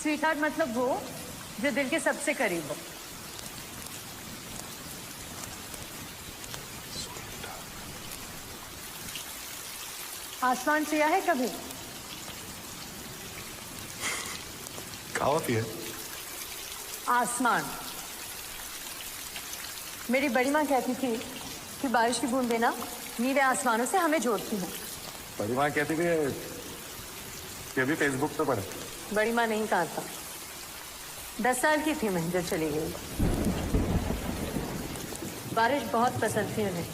स्वीट हार्ट मतलब वो जो दिल के सबसे करीब हो। आसमान छुआ है कभी? कहाँ होती है? आसमान। मेरी बड़ी माँ कहती थी कि बारिश की बूंदें ना नीले आसमानों से हमें जोड़ती हैं। बड़ी माँ कहती थी ये भी फेसबुक पे पढ़े। बड़ी माँ नहीं कहा था। 10 साल की थी मैं जब चली गई। बारिश बहुत पसंद थी उन्हें।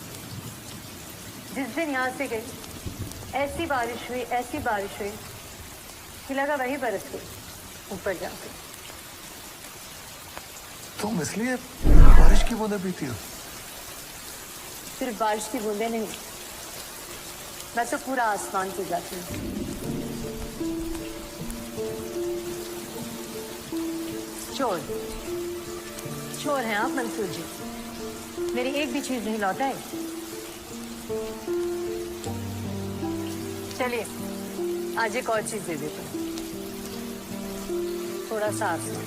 जिस दिन यहाँ से गई ऐसी बारिश हुई कि लगा वही बरस गई ऊपर जाकर। तुम इसलिए बारिश की बूंदें पीती हो? सिर्फ बारिश की बूंदें नहीं, मैं तो पूरा आसमान पी जाती हूँ। चोर हैं आप मंसूर जी। मेरी एक भी चीज नहीं लौटाई। चलिए आज एक और चीज दे देता हूँ, थोड़ा सा आसमान।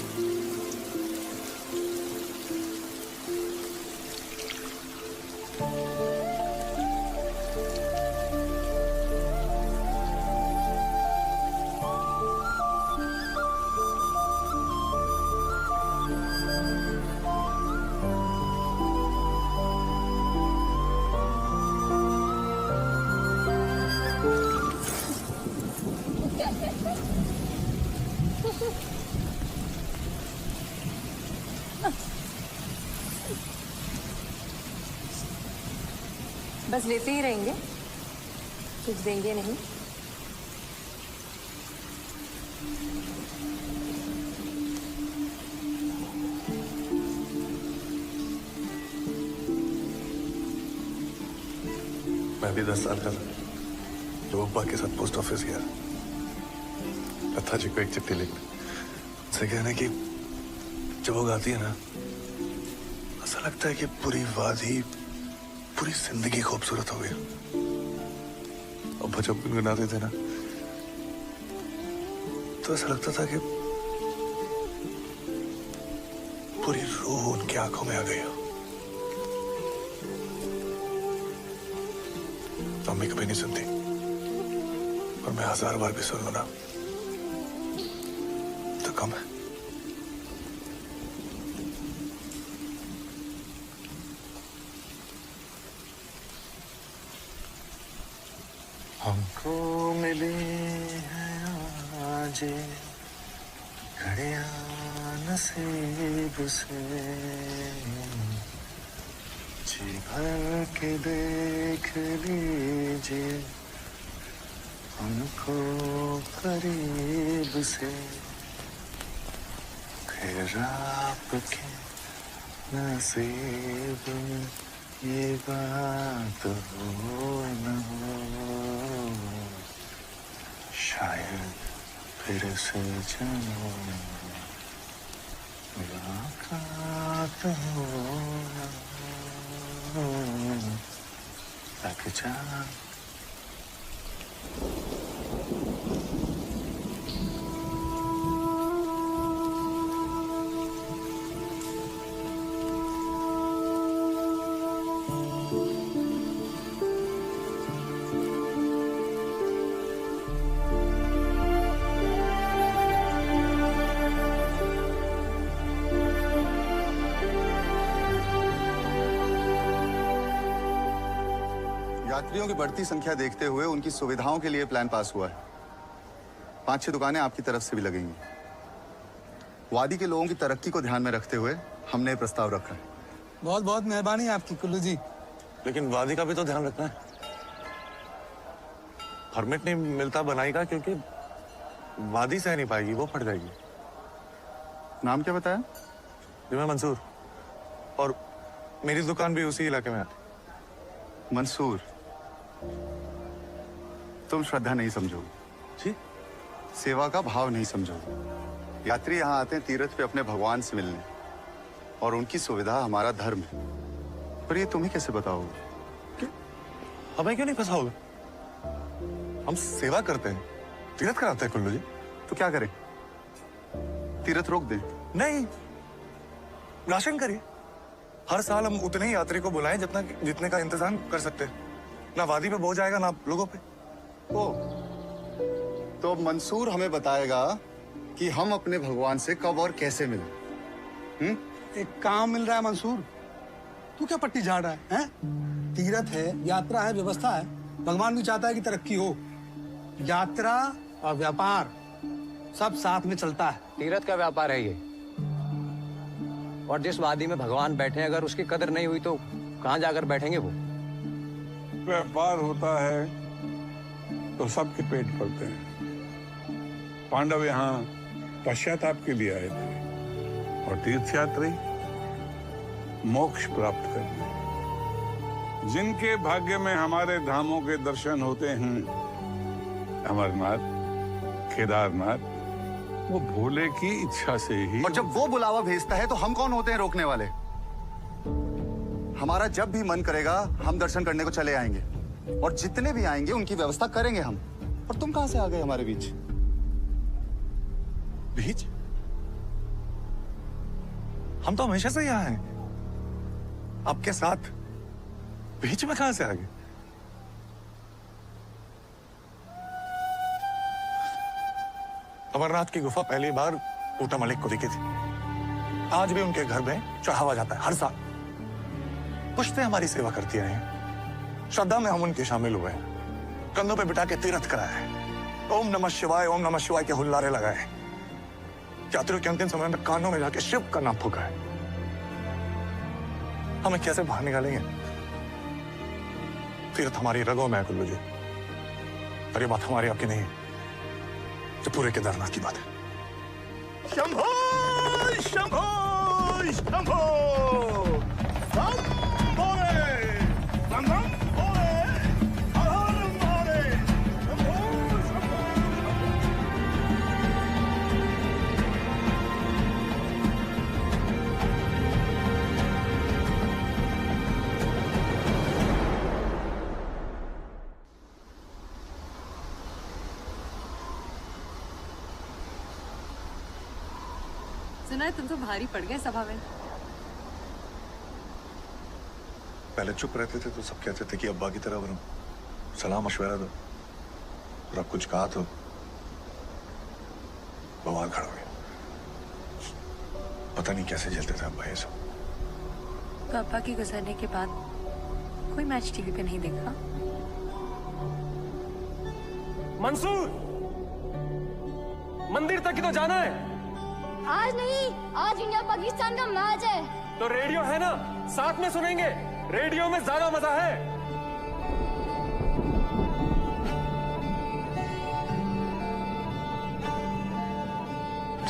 बस लेते ही रहेंगे, कुछ देंगे नहीं। मैं भी 10 साल का था जब अब्बा के साथ पोस्ट ऑफिस गया। लता जी को एक चिट्ठी लिखी। उनसे कहना कि जब वो गाती है ना, ऐसा लगता है कि पूरी वादी, पूरी जिंदगी खूबसूरत हो गई। अब्बा जब गुनगुनाते थे ना तो ऐसा लगता था कि पूरी रूह उनकी आंखों में आ गई हो। मम्मी कभी नहीं सुनती और मैं 1000 बार भी सुन लूं ना तो कम है। हमको मिली है आज घड़ियां नसीब से, जी भर के देख लीजिए उनको करीब से फिर आपके नसीब में ये बात हो न हो, शायद फिर से जन्म मुलाकात हो न हो, लग जा। यात्रियों की बढ़ती संख्या देखते हुए उनकी सुविधाओं के लिए प्लान पास हुआ है। 5-6 दुकानें आपकी तरफ से भी लगेंगी। वादी के लोगों की तरक्की को ध्यान में रखते हुए हमने प्रस्ताव रखा है। बहुत बहुत मेहरबानी आपकी कुल्लू जी। लेकिन वादी का भी तो ध्यान रखना है। परमिट नहीं मिलता बनाई का, क्योंकि वादी सह नहीं पाएगी, वो फट जाएगी। नाम क्या बताया? जी मैं मंसूर, और मेरी दुकान भी उसी इलाके में आती। मंसूर, तुम श्रद्धा नहीं समझो जी, सेवा का भाव नहीं समझो। यात्री यहाँ आते हैं तीर्थ पे अपने भगवान से मिलने, और उनकी सुविधा हमारा धर्म है। पर ये तुम ही कैसे बताओगे? हमें क्यों नहीं फंसाओगे? हम सेवा करते हैं, तीर्थ कराते हैं कुल्लू जी। तो क्या करें? तीर्थ रोक दें? नहीं, राशन करिए। हर साल हम उतने ही यात्री को बुलाएं जितने का इंतजाम कर सकते हैं। ना वादी पे बोझ आएगा, ना लोगों पे। ओ, तो मंसूर हमें बताएगा कि हम अपने भगवान से कब और कैसे मिलें। एक काम मिल रहा है मंसूर, तू क्या पट्टी झाड़ रहा है? तीर्थ है, यात्रा है, व्यवस्था है। भगवान भी चाहता है कि तरक्की हो। यात्रा और व्यापार सब साथ में चलता है। तीर्थ का व्यापार है ये, और जिस वादी में भगवान बैठे अगर उसकी कदर नहीं हुई तो कहाँ जाकर बैठेंगे वो? व्यापार होता है तो सबके पेट भरते हैं। पांडव यहाँ पश्चाताप के लिए आए थे, और तीर्थयात्री मोक्ष प्राप्त करने। जिनके भाग्य में हमारे धामों के दर्शन होते हैं, अमरनाथ, केदारनाथ, वो भोले की इच्छा से ही। और जब वो बुलावा भेजता है तो हम कौन होते हैं रोकने वाले? हमारा जब भी मन करेगा हम दर्शन करने को चले आएंगे, और जितने भी आएंगे उनकी व्यवस्था करेंगे हम। और तुम कहां से आ गए हमारे बीच? बीच? हम तो हमेशा से यहाँ हैं, आपके साथ। बीच में कहां से आ गए? अमरनाथ की गुफा पहली बार ऊटा मलिक को दिखी थी। आज भी उनके घर में चढ़ावा जाता है हर साल। पुश्तें हमारी सेवा करती रही हैं। श्रद्धा में हम उनके शामिल हुए हैं। कंधों पे बिठा के तीर्थ कराया है। ओम नमः शिवाय के हुल्लारे लगाए। यात्रियों के अंतिम समय में कानों में जाके शिव का नाम फूका है। हमें कैसे बाहर निकालेंगे? तीर्थ हमारी रगों में है कुल्लू जी, पर ये बात हमारी आपकी नहीं है, तो पूरे केदारनाथ की बात है। शंभो शंभो शंभो सुना है तुम तो भारी पड़ गए सभा में। पहले चुप रहते थे तो सब कहते थे कि अब्बा की तरह बनो, सलाह मशवरा दो, और अब कुछ कहा तो बवाल खड़ा हो गया। पता नहीं कैसे झेलते थे अब्बा ये सब। तो अब्बा के गुजरने के बाद कोई मैच टीवी पे नहीं देखा? मंसूर, मंदिर तक ही तो जाना है। आज नहीं, आज इंडिया पाकिस्तान का मैच है। तो रेडियो है ना, साथ में सुनेंगे। रेडियो में ज्यादा मजा है।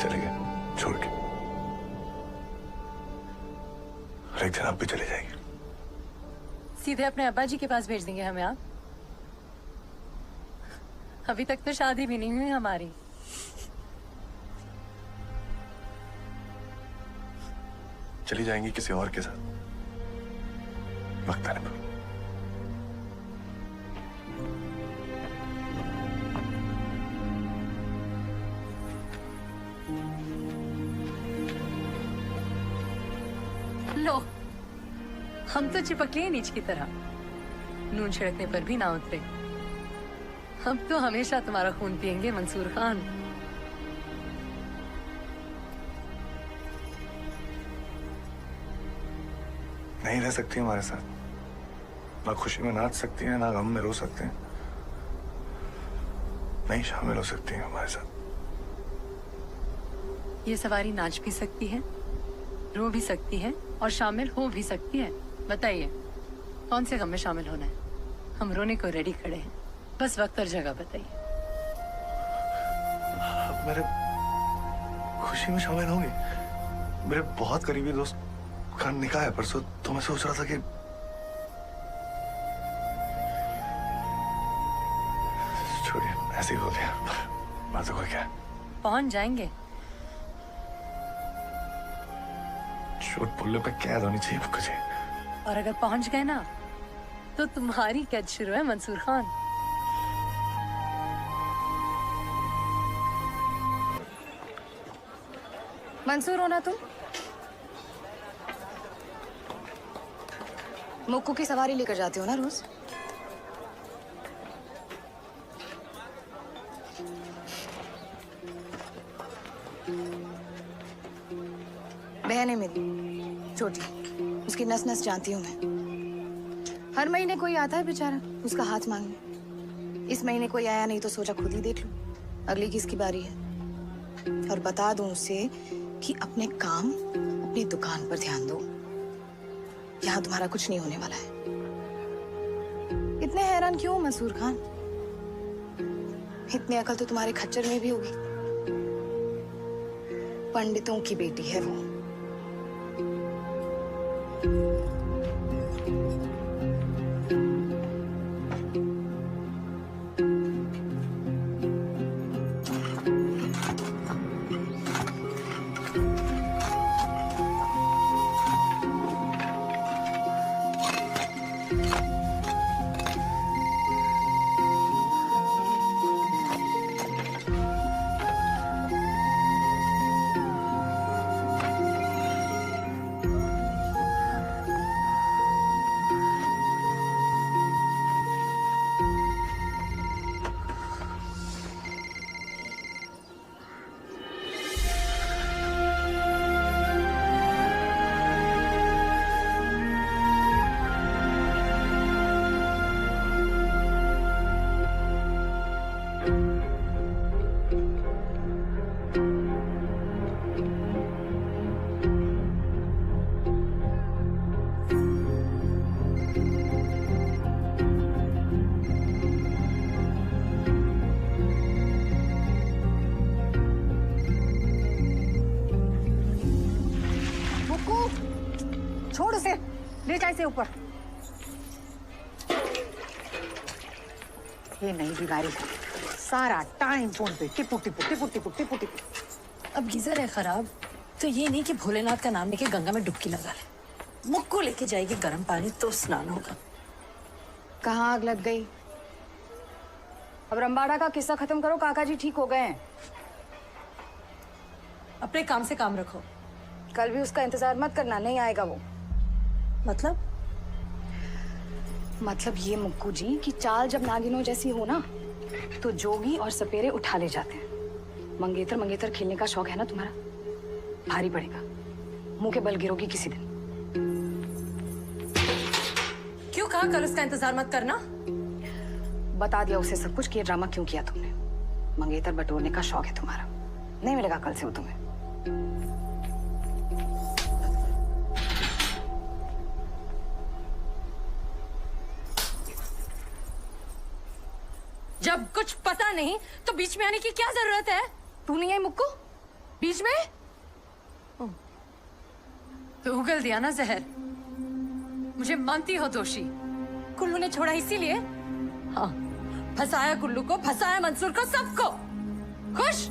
चले गए छोड़ के, और एक दिन आप भी चले जाएंगे। सीधे अपने अब्बा जी के पास भेज देंगे हमें आप? अभी तक तो शादी भी नहीं हुई हमारी। चली जाएंगी किसी और के साथ, वक्त आने पर। लो, हम तो चिपक लिए नीच की तरह, नून छिड़कने पर भी ना उतरे। हम तो हमेशा तुम्हारा खून पिएंगे मंसूर खान। नहीं रह सकती हमारे साथ, ना खुशी में नाच सकती हैं, ना गम में रो सकते हैं, नहीं शामिल हो सकती हैं हमारे साथ। ये सवारी नाच भी सकती है, रो भी सकती है और शामिल हो भी सकती है। बताइए कौन से गम में शामिल होना है? हम रोने को रेडी खड़े हैं, बस वक्त और जगह बताइए। आप मेरे खुशी में शामिल होंगे? मेरे बहुत करीबी दोस्त का निकाह है परसों, तो मैं सोच रहा था कि छोड़िए, ऐसे ही हो गया, बातों को क्या। पहुंच जाएंगे। चोट पुल्ले पे कैद होनी चाहिए मुझे। और अगर पहुंच गए ना तो तुम्हारी कैद शुरू है मंसूर खान। मंसूर हो ना तुम? मुक्कू की सवारी लेकर जाते हो ना रोज? बहन है मेरी छोटी, उसकी नस नस जानती हूँ मैं। हर महीने कोई आता है बेचारा उसका हाथ मांगने। इस महीने कोई आया नहीं तो सोचा खुद ही देख लो, अगली किसकी बारी है। और बता दूं उसे कि अपने काम अपनी दुकान पर ध्यान दो, यहाँ तुम्हारा कुछ नहीं होने वाला है। इतने हैरान क्यों हो मंसूर खान? इतनी अकल तो तुम्हारे खच्चर में भी होगी। पंडितों की बेटी है वो। छोड़ उसे, ले जाए इसे ऊपर। ये नई बीमारी है, सारा टाइम फोन पे टिपू टिपू टिपू टिपू टिपू टिपू। अब गीजर है खराब तो ये नहीं कि भोलेनाथ का नाम लेके गंगा में डुबकी लगा ले। मुक्को लेके जाएगी गर्म पानी तो स्नान होगा। कहाँ आग लग गई? अब रंबाड़ा का किस्सा खत्म करो, काका जी ठीक हो गए हैं। अपने काम से काम रखो। कल भी उसका इंतजार मत करना, नहीं आएगा वो। मतलब ये मुक्कू जी की चाल जब नागिनों जैसी हो ना तो जोगी और सपेरे उठा ले जाते हैं। मंगेतर मंगेतर खेलने का शौक है ना तुम्हारा, भारी पड़ेगा, मुंह के बल गिरोगी किसी दिन। क्यों कहा कल उसका इंतजार मत करना? बता दिया उसे सब कुछ कि ये ड्रामा क्यों किया तुमने। मंगेतर बटोरने का शौक है तुम्हारा, नहीं मिलेगा कल से वो तुम्हें। जब कुछ पता नहीं तो बीच में आने की क्या जरूरत है? तू नहीं है मुक्कू? बीच में तो उगल दिया ना जहर। मुझे मानती हो दोषी। कुल्लू ने छोड़ा इसीलिए? हाँ, फंसाया कुल्लू को, फंसाया मंसूर को, सबको। खुश?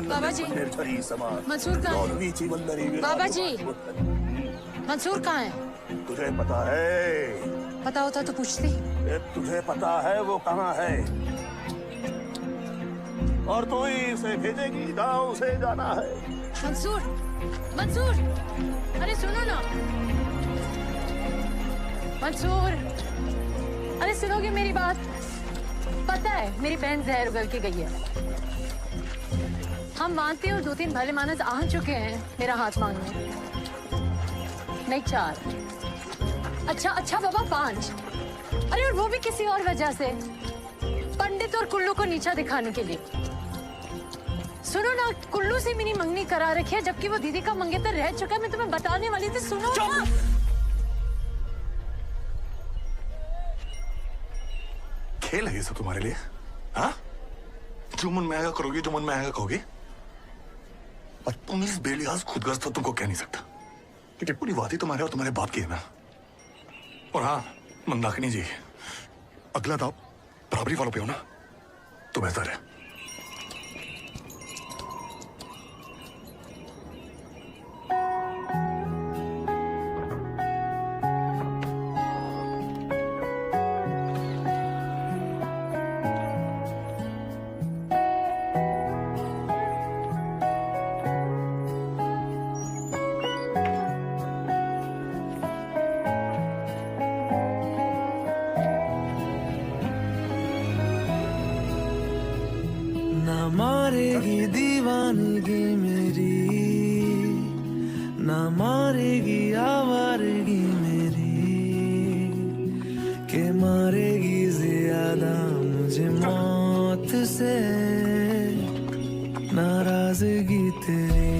बाबा जी, मंसूर कहाँ है? बाबा जी, मंसूर कहाँ है? तुझे पता है? पता होता तो पूछती। तुझे पता है वो कहाँ है? और तू ही इसे भेजेगी, गांव से जाना है। मंसूर, मंसूर, अरे सुनो ना। मंसूर, अरे सुनोगे मेरी बात? पता है मेरी बहन जहर उगल के गई है। हम मानते हो 2-3 भले मानस आ चुके हैं मेरा हाथ मांगने। नहीं 4, अच्छा बाबा 5। अरे और वो भी किसी और वजह से, पंडित और कुल्लू को नीचा दिखाने के लिए। सुनो ना, कुल्लू से मेरी मंगनी करा रखी है, जबकि वो दीदी का मंगेतर रह चुका है। मैं तुम्हें बताने वाली थी, सुनो ना। खेल है ये सब तुम्हारे लिए? हाँ, जो मन में आएगा करोगी, जो मन में आएगा कहोगी। और तुम इस बेलियाज खुदगर्ज तो तुमको कह नहीं सकता, क्योंकि पूरी वादी तुम्हारे और तुम्हारे बाप की है ना। और हाँ, मंदाकिनी जी, अगला दाव बराबरी वालों पे हो ना तो बेहतर है। ना मारेगी दीवानगी मेरी, ना मारेगी आवारगी मेरी, के मारेगी ज्यादा मुझे मौत से नाराजगी तेरी।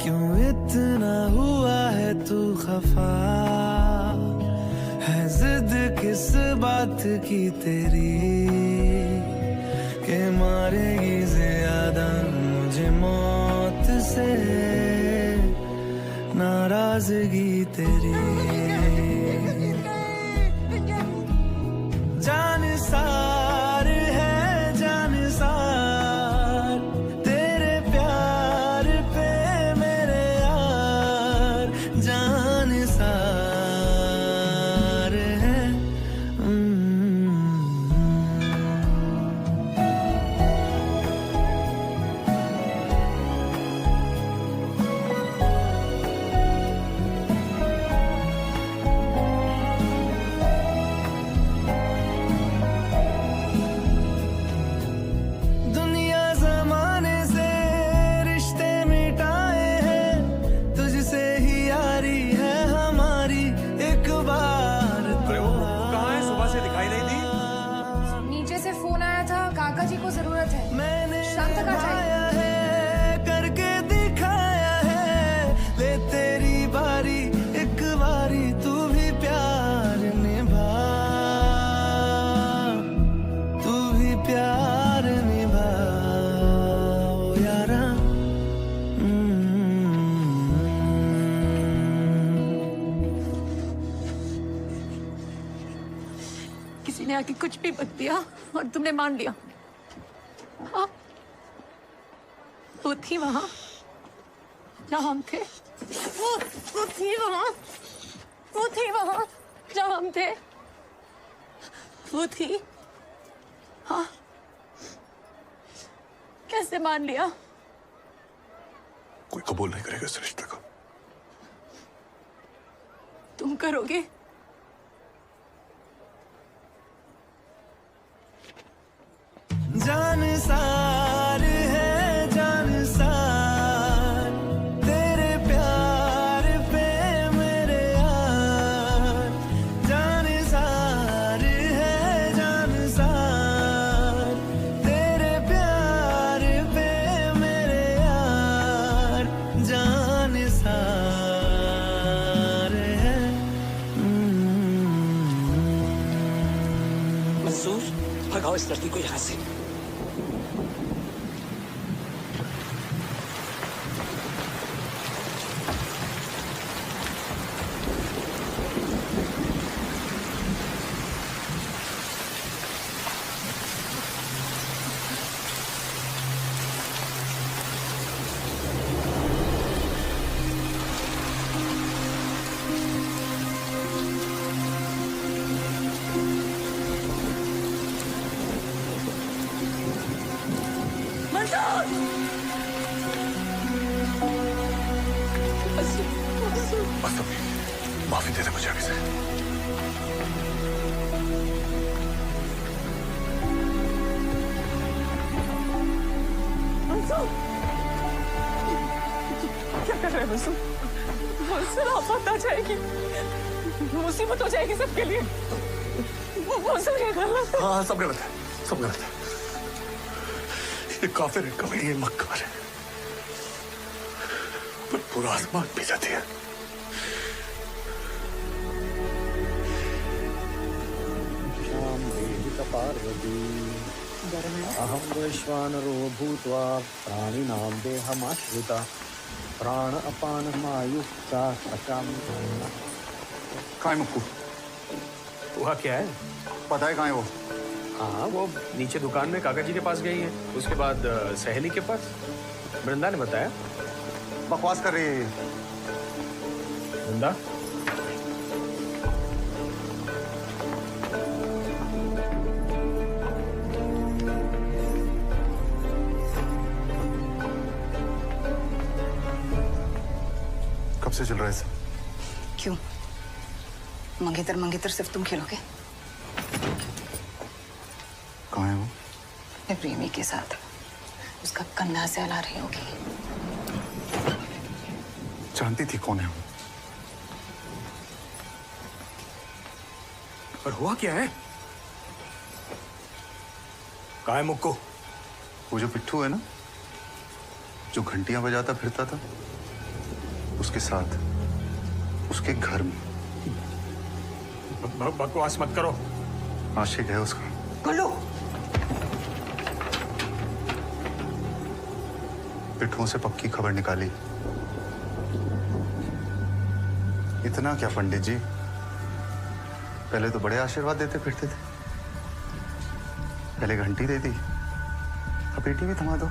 क्यों इतना हुआ है तू खफा, है जिद किस बात की तेरी, के मारेगी ज्यादा मुझे मौत से नाराजगी तेरी। जान सार है जान सार, तेरे प्यार पे मेरे यार जान सार है। दुनिया जमाने से रिश्ते मिटाए हैं, तुझसे ही यारी है हमारी एक बार। अरे वो कहाँ है? सुबह से दिखाई नहीं दी। नीचे से फोन आया था, काका जी को जरूरत है। मैंने शाम तक आ जाएगी। है करके दिखाया है, ले तेरी बारी एक बारी तू भी प्यार निभा, तू भी प्यार निभा ओ यारा। किसी ने आके कुछ भी बक दिया और तुमने मान लिया। हाँ, वो थी वहां जहां हम थे। वो थी वहां, वो थी वहां जहां हम थे। वो थी। हाँ, कैसे मान लिया? कोई कबूल नहीं करेगा इस रिश्ते को। तुम करोगे? जान सार है जान सार, तेरे प्यार पे मेरे यार जान सार है जान सार, तेरे प्यार पे मेरे यार जान इस लड़की को यहाँ से। माफी दे दे मुझे अभी से। क्या कर रहे हैं मंसूर? मंसूर आफत आ जाएगी, मुसीबत हो जाएगी सबके लिए। मंसूर ये गलत है। हाँ सब गलत है, सब गलत है। ये काफिर है, कभी ये मक्कार है, पर पूरा आसमान पी जाती है। पार्वती अहम वैश्वानरो भूत्वा प्राणिनां देहमाश्रिता प्राण अपान मायुक्ता अकाम। कहाँ है मुक्कू? हुआ क्या है? पता है कहाँ है वो? हाँ वो नीचे दुकान में काका जी के पास गई है, उसके बाद सहेली के पास। वृंदा ने बताया। बकवास कर रही है वृंदा। कब से चल रहा है सब? क्यों? मंगेतर मंगेतर सिर्फ तुम खेलोगे? कहाँ है वो? मैं प्रेमी के साथ। उसका कंधा सहला रही होगी। जानती थी कौन है वो? पर हुआ क्या है? कहाँ है मुक्कू? वो जो पिट्ठू है ना, जो घंटियां बजाता फिरता था, उसके साथ, उसके घर में। बकवास मत करो। आशिक है उसका। कल्लू। पिट्ठुओं से पक्की खबर निकाली। इतना क्या पंडित जी, पहले तो बड़े आशीर्वाद देते फिरते थे। पहले घंटी दे दी, अब पेटी भी थमा दो।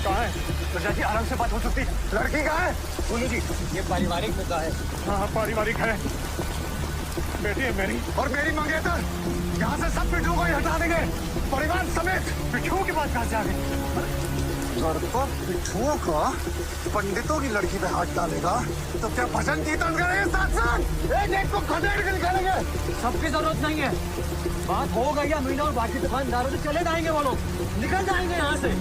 कहाँ है? प्रजा जी आराम से बात हो सकती। लड़की कहाँ है? बोलो जी, ये पारिवारिक मुद्दा है। हाँ पारिवारिक है। बेटी है मेरी और मेरी मंगेतर। यहाँ से सब पिट्ठुओं को ही हटा देंगे, परिवार समेत। पिट्ठुओं की बात कहाँ से आ गई? लड़का पिट्ठुओं का पंडितों की लड़की पे हाथ डालेगा तो क्या भजन कीर्तन करेंगे साथ साथ? एक एक को खदेड़ के निकालेंगे। सबकी जरूरत नहीं है। बात हो गई है, मीना और बाकी दुकानदारों से चले जाएंगे, वो लोग निकल जाएंगे यहाँ से।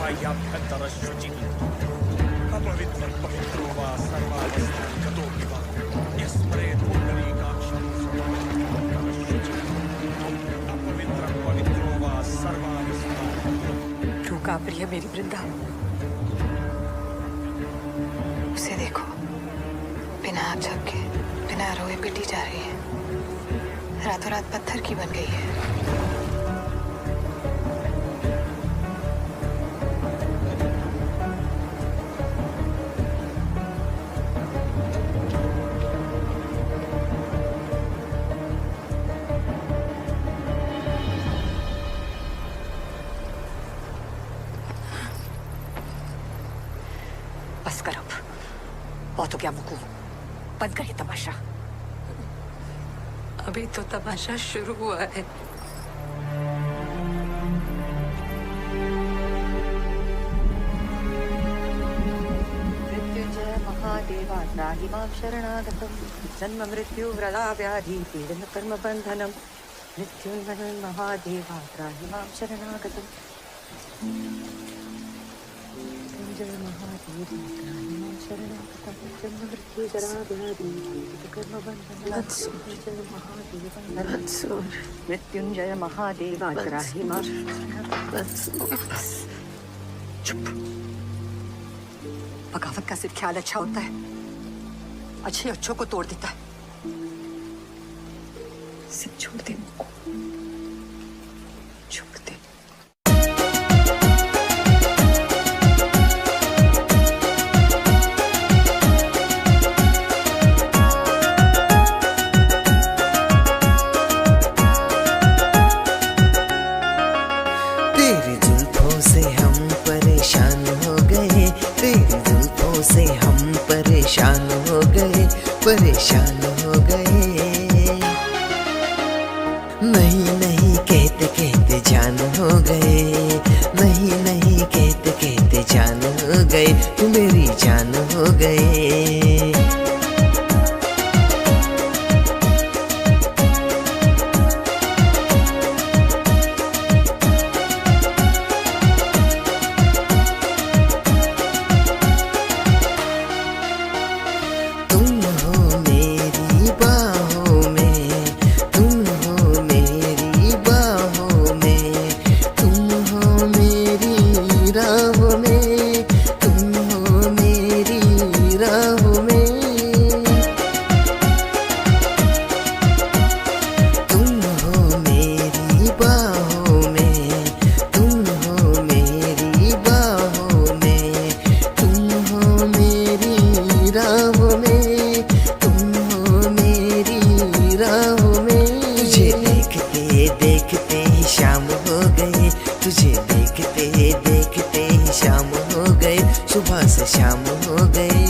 सर्वाभ्यन्तरशुचिः अपवित्रं पवित्रो वा सर्वावस्थान् गतोऽपि वा यस्मरेत् पुण्डरीकाक्षं सर्वाभ्यन्तरशुचिः अपवित्रं पवित्रो वा सर्वावस्थान्। क्यों काँप रही है मेरी वृंदा? उसे देखो, बिना आग झपके, बिना रोए पिटी जा रही है, रातों रात पत्थर की बन गई है। बस कर अब, बहुत हो गया मुकू, बंद कर ये तमाशा। अभी तो तमाशा शुरू हुआ है। मृत्युंजय महादेवा त्राहि मां शरणागतं जन्म मृत्यु व्रता व्याधि पीडन कर्म बंधनम मृत्युंजय महादेवा त्राहि मां शरणागतं मृत्युंजय महादेवा त्राहि मां शरणागतं जन्म मृत्यु जरा व्याधि पीडन कर्म बंधनम मृत्युंजय महादेवा मृत्युंजय महादेवा त्राहि मां चुप। बगावत का सिर्फ ख्याल अच्छा होता है, अच्छे अच्छों को तोड़ देता है। सब छोड़ दे मुझको, छोड़ दे। तेरी जुल्फों से हम परेशान हो गए, तेरी जुल्फों से हम परेशान हो गए, परेशान हो गए। नहीं नहीं कहते कहते जान हो गए, नहीं नहीं कहते कहते जान हो गए, तू मेरी जान हो गए। तुझे देखते देखते शाम हो गए, सुबह से शाम हो गए।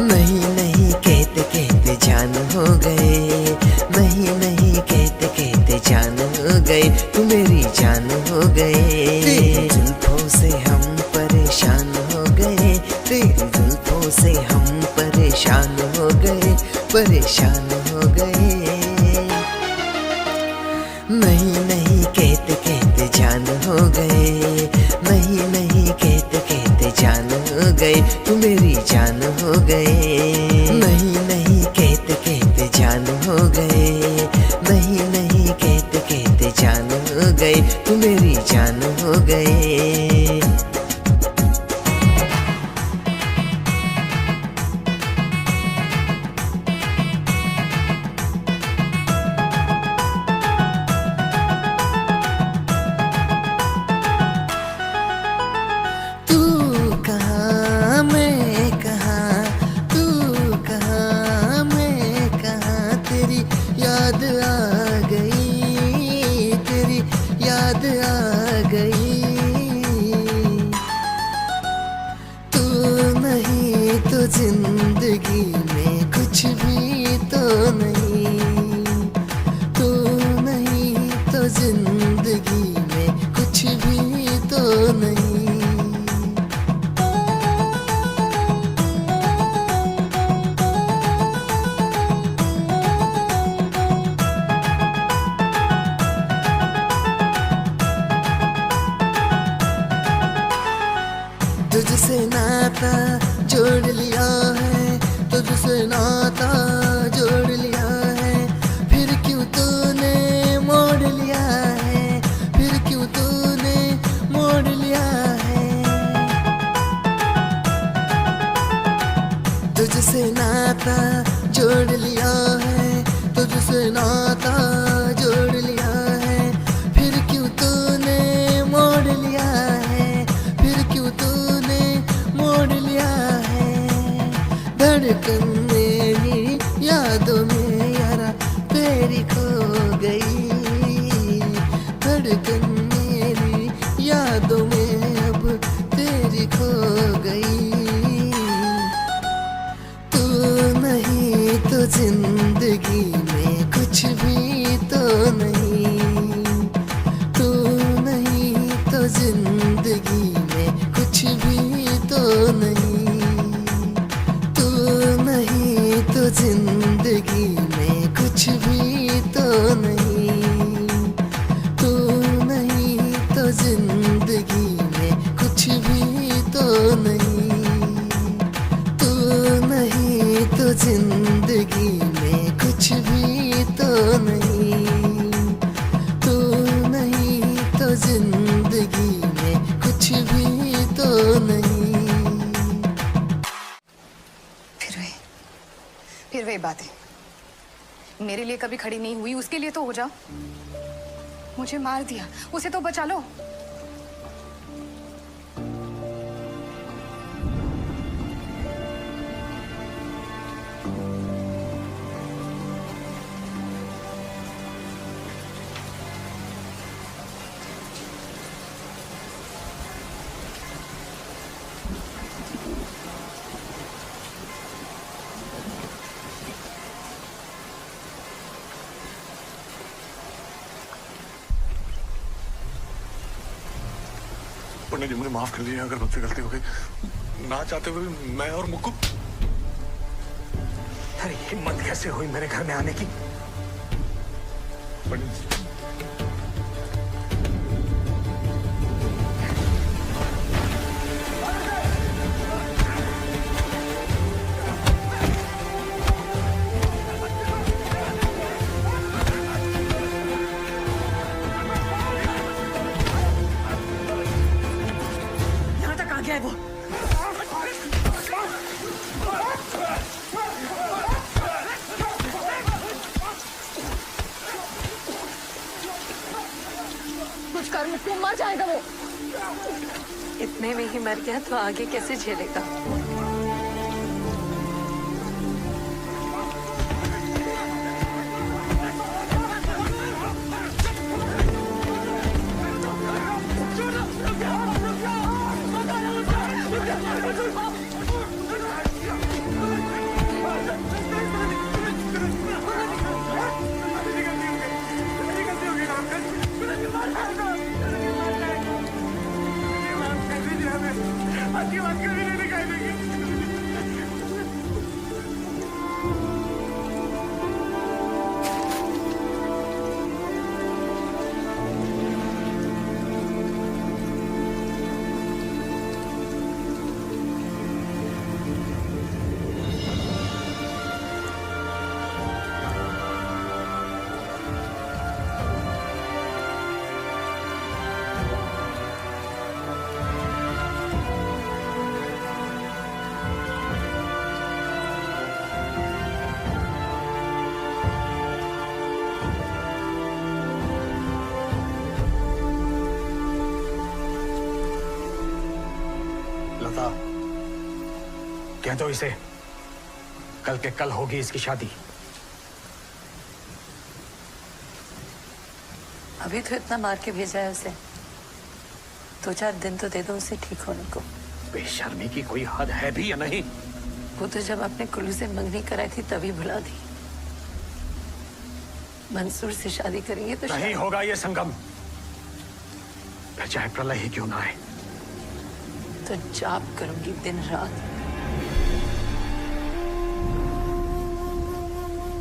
नहीं नहीं कहते कहते जान हो गए, नहीं नहीं कहते कहते जान हो गए, तू मेरी जान हो गए। तेरी जुल्फों से हम परेशान हो गए, तेरी जुल्फों से हम परेशान हो गए, परेशान हो गए। नहीं नहीं कहते कहते जान हो गए, नहीं नहीं कहते कहते जान हो गए, तू मेरी जान हो गए। नहीं नहीं कहते कहते जान हो गए, नहीं नहीं कहते कहते जान हो गए, तू मेरी जान हो गए। याद आ गई, तेरी याद आ गई। तू नहीं तो जिंदगी में कुछ भी तो नहीं, तू नहीं तो जिंदगी में कुछ भी तो नहीं। तुझसे नाता जोड़ लिया है, तुझसे नाता जोड़ लिया है, फिर क्यों तूने मोड़ लिया है, फिर क्यों तूने मोड़ लिया है। तुझसे नाता जोड़ लिया है, तुझसे नाता जोड़ लिया है, फिर क्यों तूने मोड़ लिया है, फिर क्यों तूने मोड़ लिया है। धड़कन मेरी यादों में यारा तेरी खो गई, धड़कन मेरी यादों में अब तेरी खो गई। तू नहीं तो जिंदगी में कुछ भी तो नहीं, तू नहीं तो जिंदगी में कुछ भी तो नहीं, तू नहीं तो जिंदगी में कुछ भी तो नहीं, तू नहीं तो जिंदगी में कुछ भी तो नहीं, तू नहीं तो जिंदगी में कुछ भी तो नहीं, तू नहीं तो जिंदगी में कुछ भी तो नहीं। फिर वही बातें मेरे लिए कभी खड़ी नहीं हुई, उसके लिए तो हो जाओ। मुझे मार दिया, उसे तो बचा लो। पंडित जी मुझे माफ कर दीजिए अगर मुझसे गलती हो गई। ना चाहते हुए भी मैं और मुक्कू। अरे हिम्मत कैसे हुई मेरे घर में आने की? पंडित जी है वो। कुछ कर, मुझको मर जाएगा वो। इतने में ही मर गया तो आगे कैसे झेलेगा? कह दो इसे, कल के कल होगी इसकी शादी। अभी तो इतना मार के भेजा है उसे, 2-4 दिन तो दे दो उसे ठीक होने को। बेशर्मी की कोई हद है भी या नहीं? वो तो जब आपने कुल्लू से मंगनी कराई थी तभी भुला दी। मंसूर से शादी करेंगे तो नहीं होगा ये संगम, फिर चाहे प्रलय ही क्यों ना आए। तो जाप करूंगी दिन रात।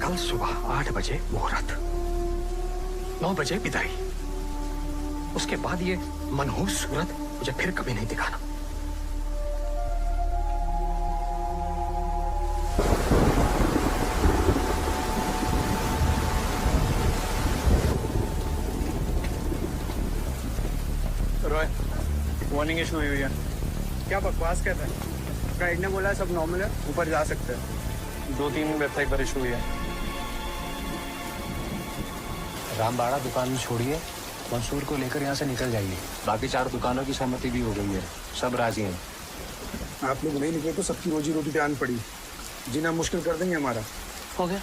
कल सुबह 8 बजे मुहूर्त, 9 बजे विदाई। उसके बाद ये मनहूस सूरत मुझे फिर कभी नहीं दिखाना। रनिंग इशू हुई है। क्या बकवास कहता है? गाइड ने बोला सब नॉर्मल है, ऊपर जा सकते हैं। 2-3 वेबसाइट पर इशू हुई है। रामबाड़ा दुकान छोड़िए, मंसूर को लेकर यहाँ से निकल जाइए। बाकी 4 दुकानों की सहमति भी हो गई है, सब राजी हैं। आप लोग नहीं निकले तो सबकी रोजी रोटी पे आन पड़ी, जीना मुश्किल कर देंगे हमारा। हो गया,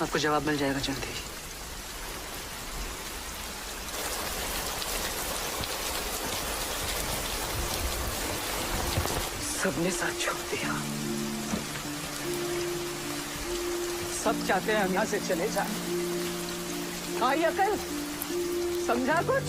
आपको जवाब मिल जाएगा जल्दी। सबने साथ छोड़ दिया, सब चाहते हैं हम यहाँ से चले जाएं। आई अकल, समझा कुछ?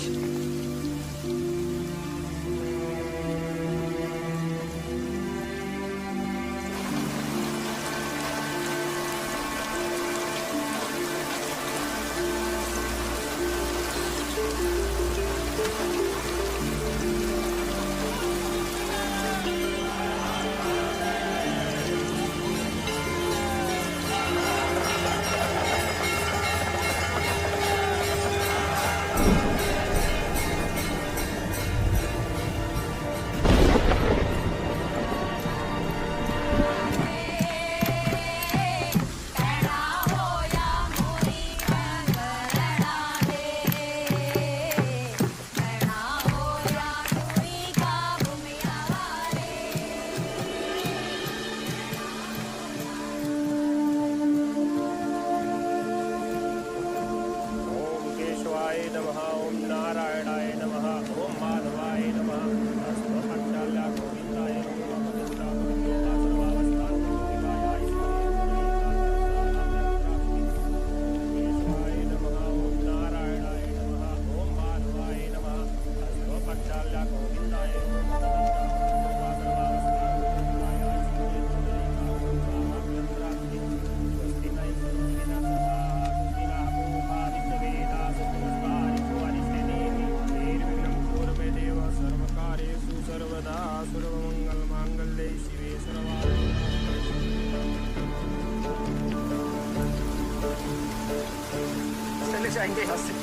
जाएंगे यहाँ से,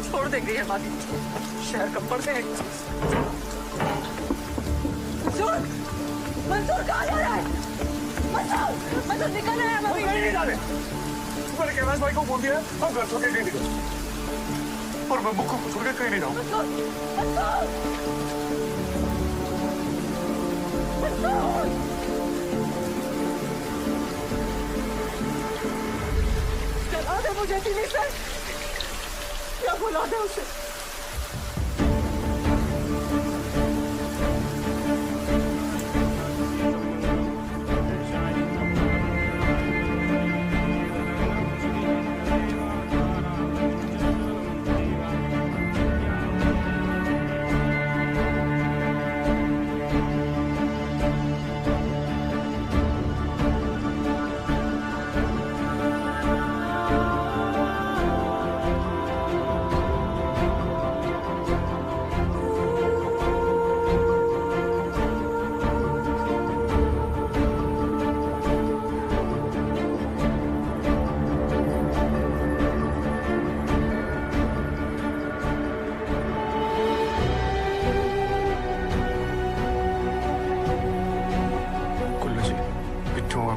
छोड़ देंगे ये वादी, शहर कब्र से। मंसूर, मंसूर कहाँ जा रहा है? मंसूर, मंसूर निकल रहा है। हम कहीं नहीं जा रहे। मैंने कैलाश भाई को बोल दिया, हम घर छोड़ के कहीं नहीं जाओ, और मैं मुक्को को छोड़ के कहीं नहीं जाऊँ। मंसूर, मंसूर, चला दे मुझे दिल्ली से, क्या बुला दे उसे।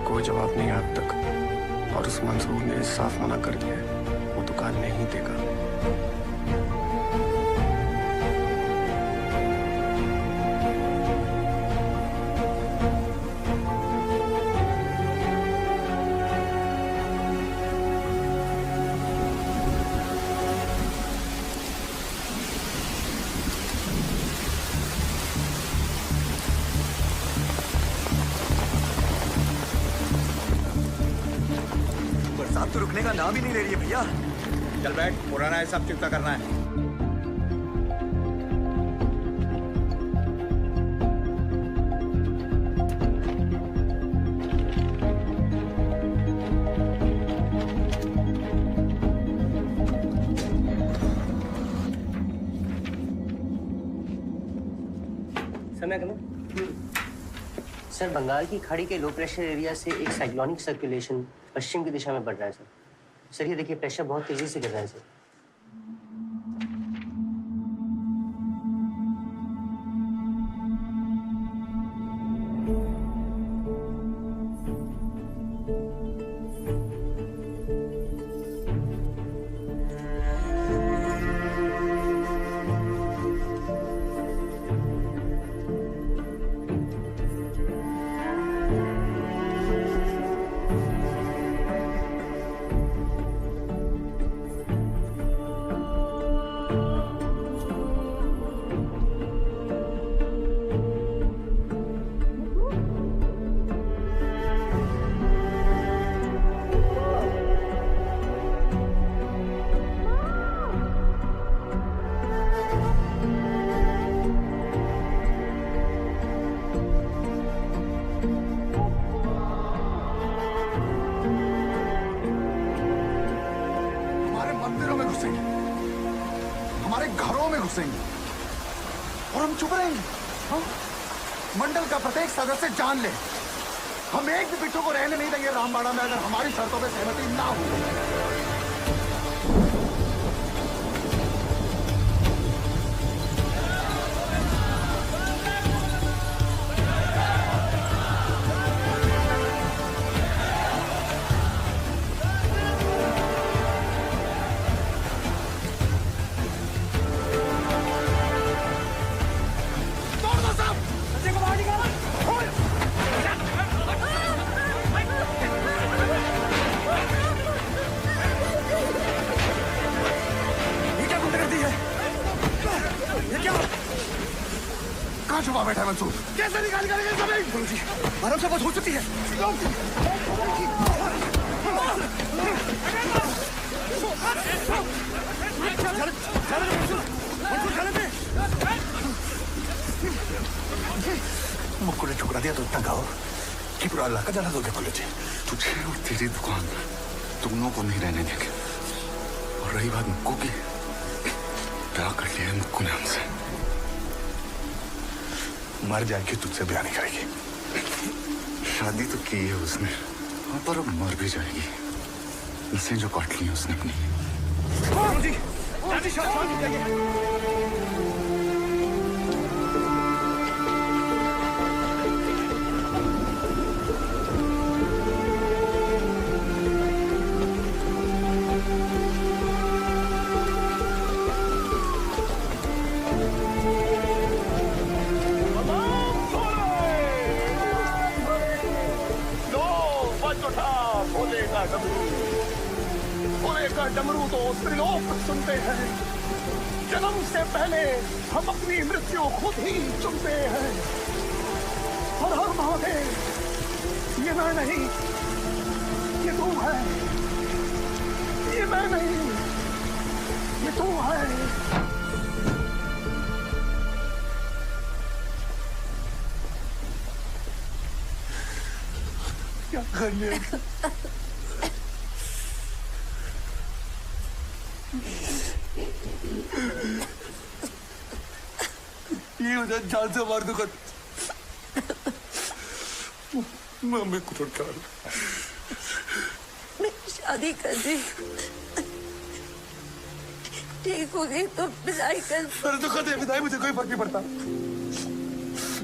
कोई जवाब नहीं आज तक, और उस मंसूर ने साफ मना कर दिया है, वो दुकान नहीं देगा। तो रुकने का नाम ही नहीं ले रही है भैया। चल बैठ, पुराना हिसाब चुकता करना है। समय कम। सर, बंगाल की खाड़ी के लो प्रेशर एरिया से एक साइक्लोनिक सर्कुलेशन पश्चिम की दिशा में बढ़ रहा है सर। ये देखिए, प्रेशर बहुत तेजी से गिर रहा है सर। घुसेंगे और हम चुप रहेंगे। हाँ? मंडल का प्रत्येक सदस्य जान ले, हम एक भी बिट्टू को रहने नहीं देंगे रामबाड़ा में अगर हमारी शर्तों पे सहमति ना हो। कहाँ छुपा बैठा है मंसूर? कैसे निकाल करेंगे जमीन? जी आराम से बहुत हो चुकी है। मुक्को ने ठुकरा दिया तो इतना गाओ कि पूरा इलाका जला दोगे कॉलेज। तुझे और तेरी दुकान दोनों को नहीं रहने देंगे। और रही बात मुक्को की, प्यार कर लिया है मुक्को ने हमसे। मर जाएगी तुझसे ब्याह नहीं करेगी। शादी तो की है उसने, पर अब मर भी जाएगी। नसें जो काट ली हैं उसने अपनी। डमरू तो त्रिलोक सुनते हैं। जन्म से पहले हम अपनी मृत्यु खुद ही चुनते हैं। हर हर महादेव, ये मैं नहीं, ये तू है। ये मैं नहीं, ये तू है। क्या करने ये मुझे जान से मार दूंगा। मम्मी को छोड़ मैं शादी कर दी, ठीक हो गई तो विदाई कर। अरे तो कहते विदाई मुझे कोई फर्क नहीं पड़ता।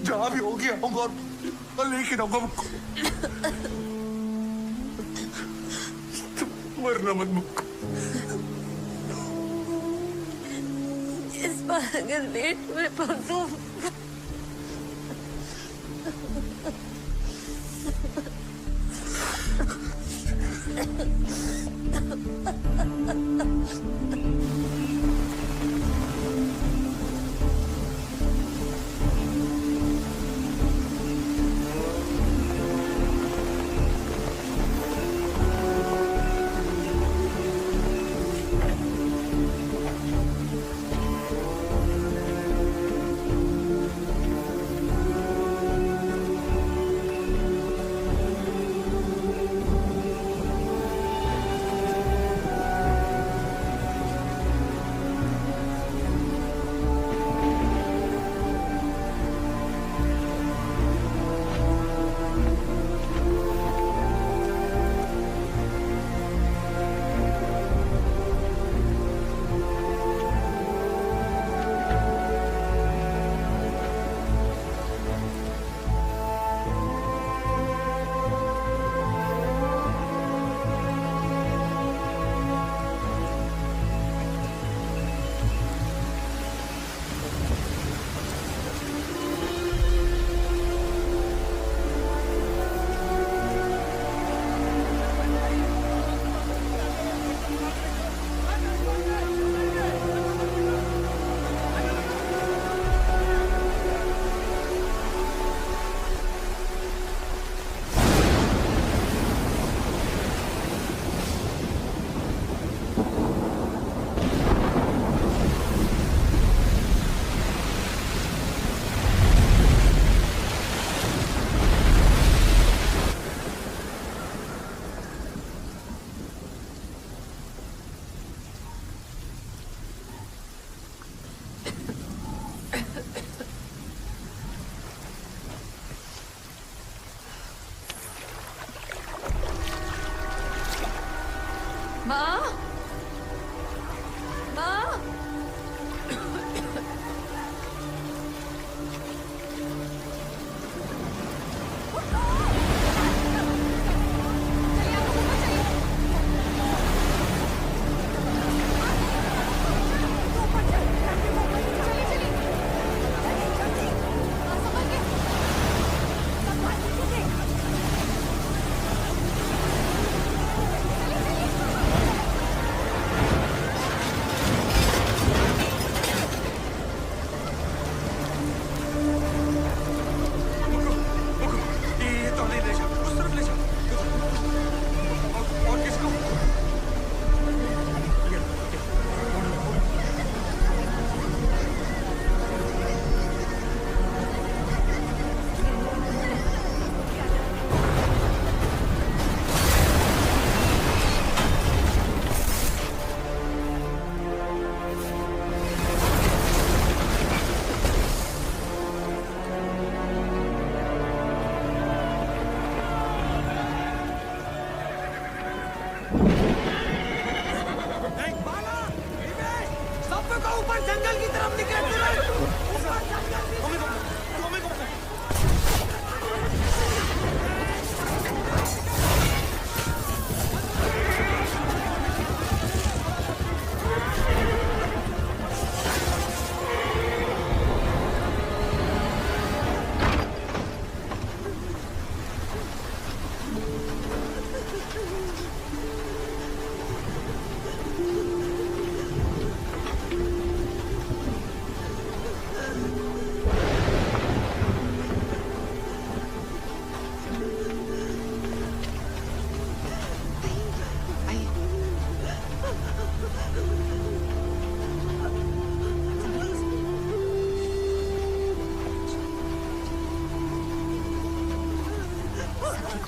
जहाँ भी होगी आऊंगा और लेके आऊंगा मुझको। मरना मत मुझको। इस बार अगर लेट हुए पहुंचू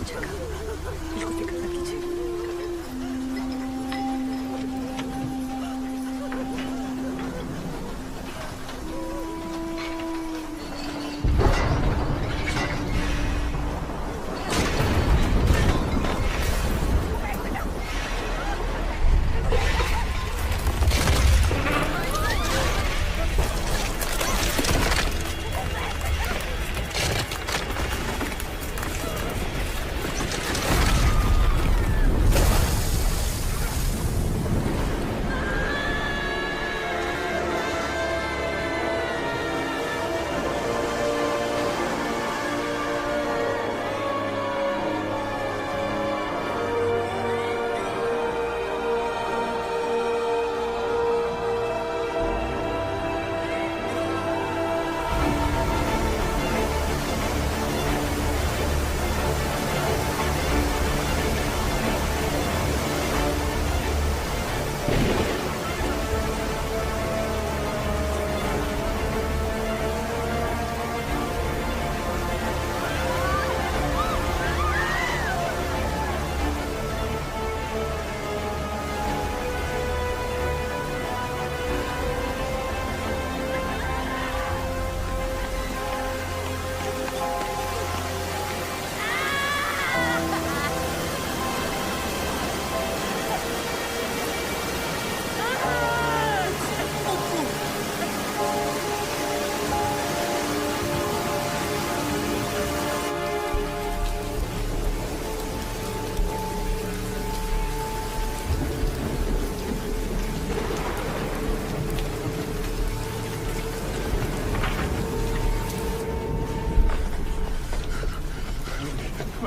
जगह बिल्कुल फिक्र न कीजिए।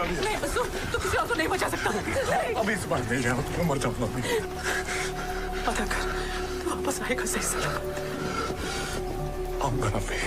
नहीं असू, तू किसी और को नहीं बचा सकता। अभी इस बार नहीं जाओ, तुम मर जाओ अभी। पता कर, तू वापस आएगा सही सलामत। आऊंगा अभी।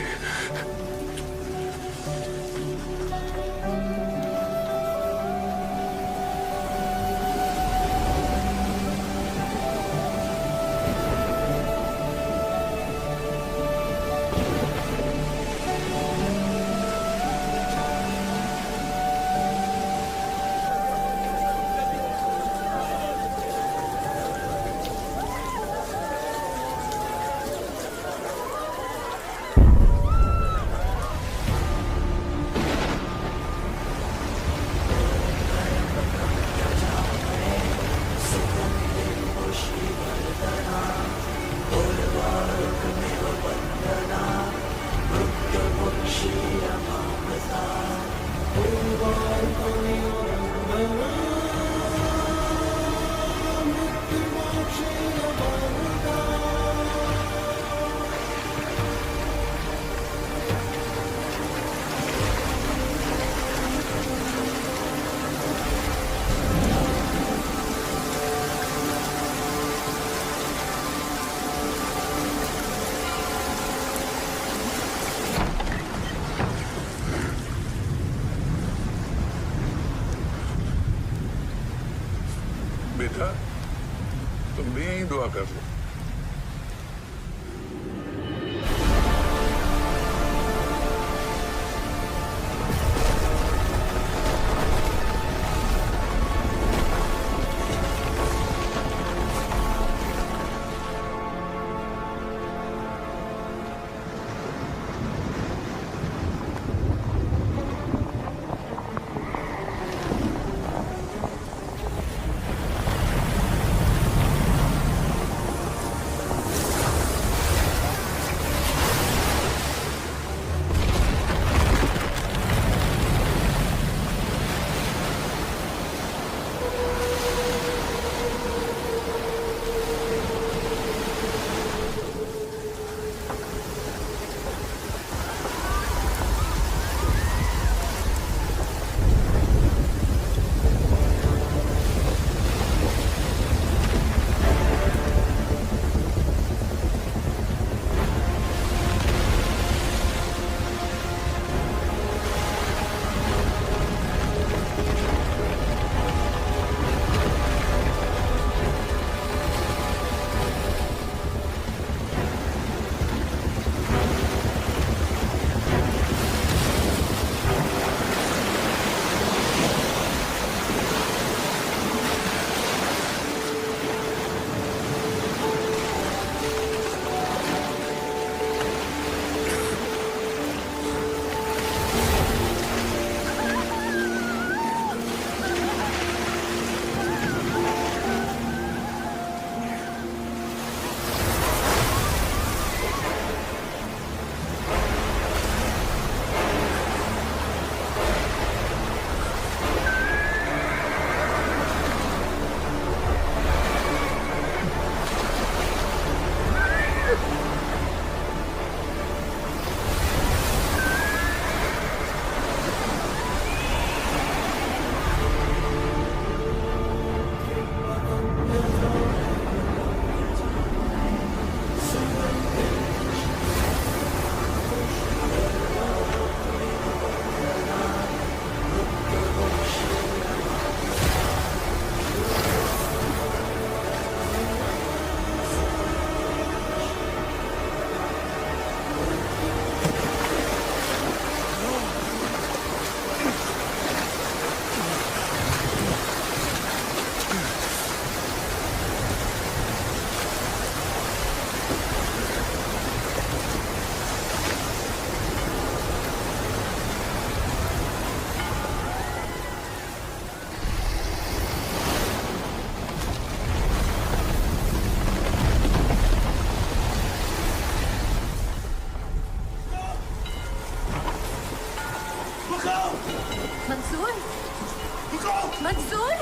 बेटा, तुम भी यही दुआ कर लो। मंसूर मंसूर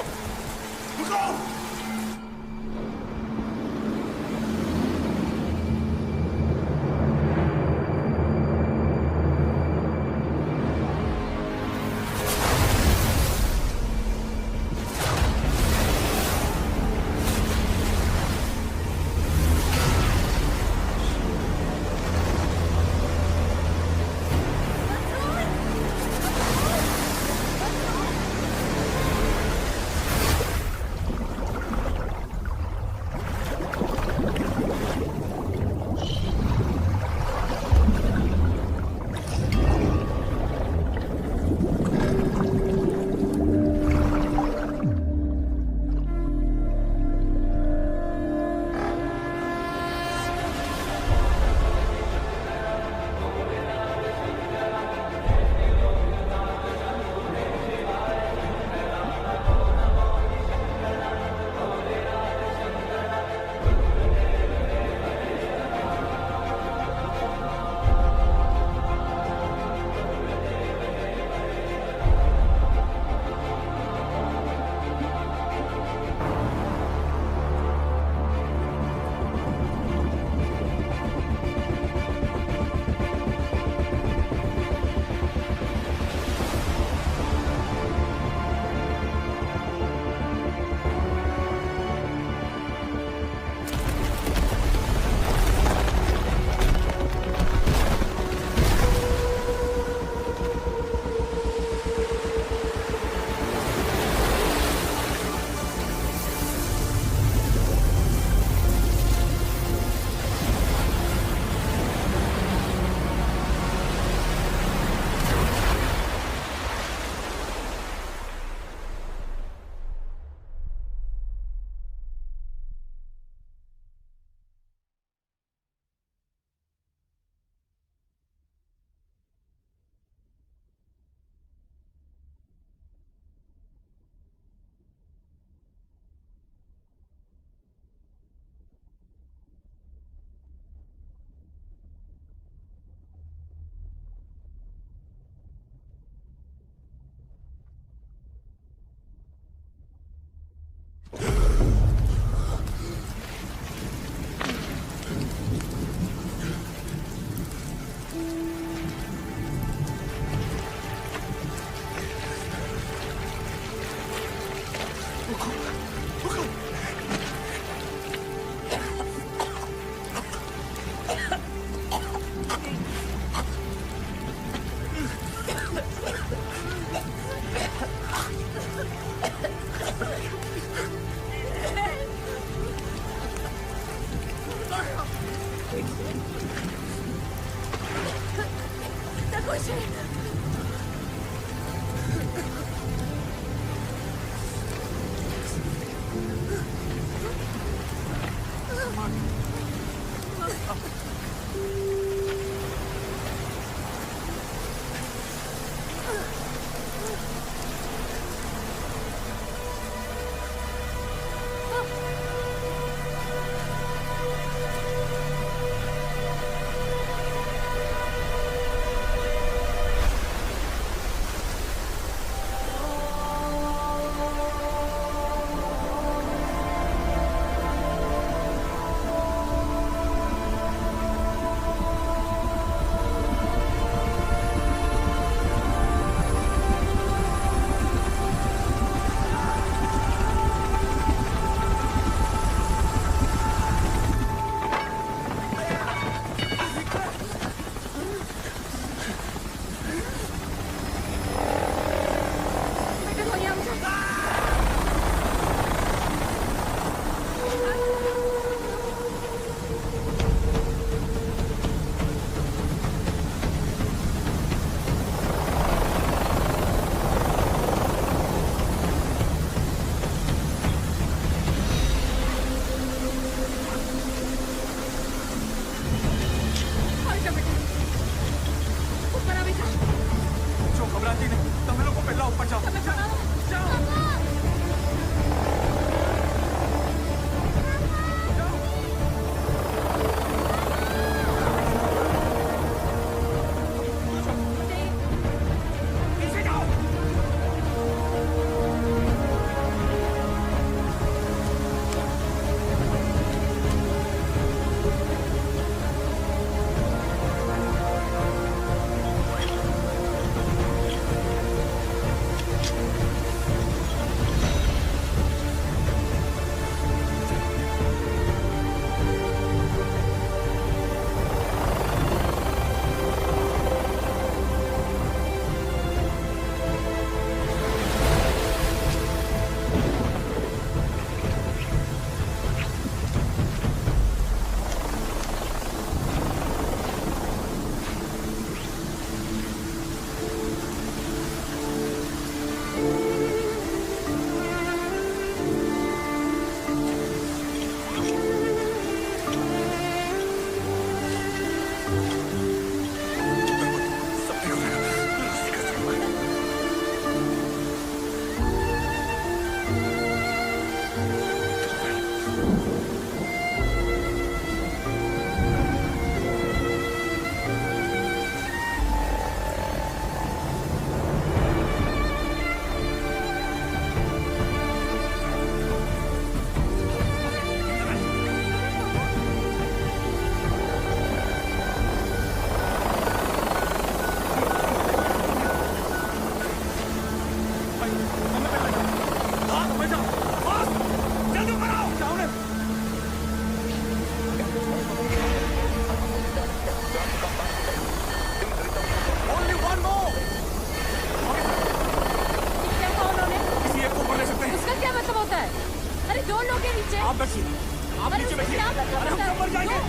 बैठिए, आप नीचे बैठिए। अरे हम सब मर जाएंगे।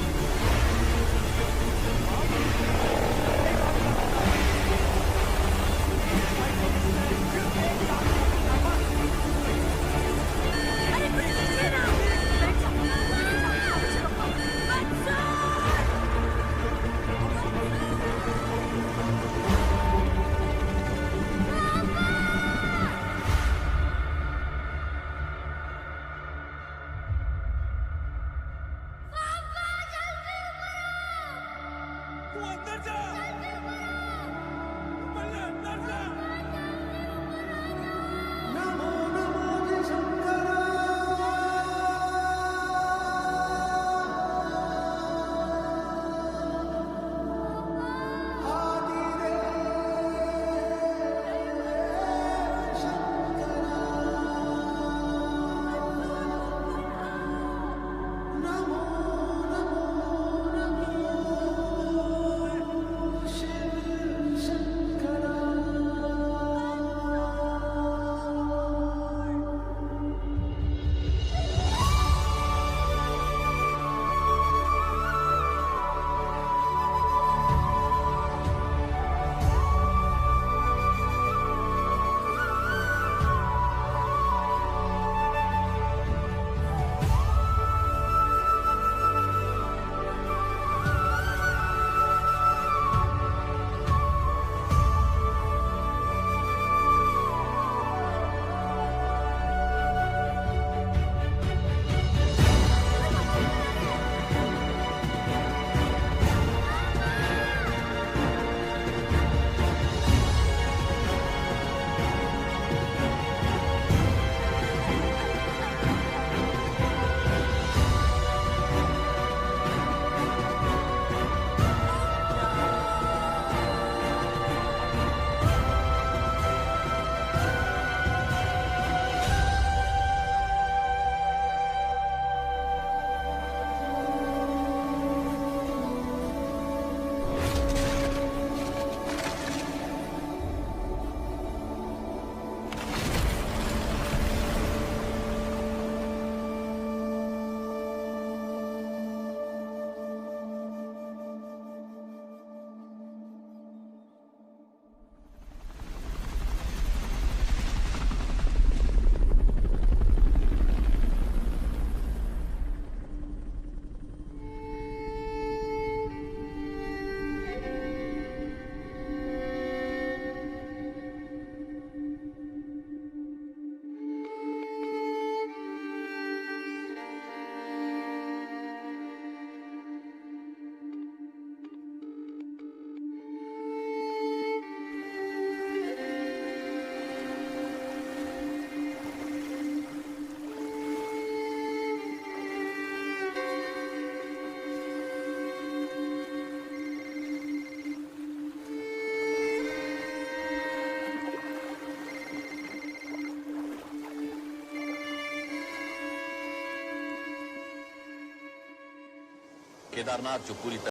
केदारनाथ जो पूरी तरह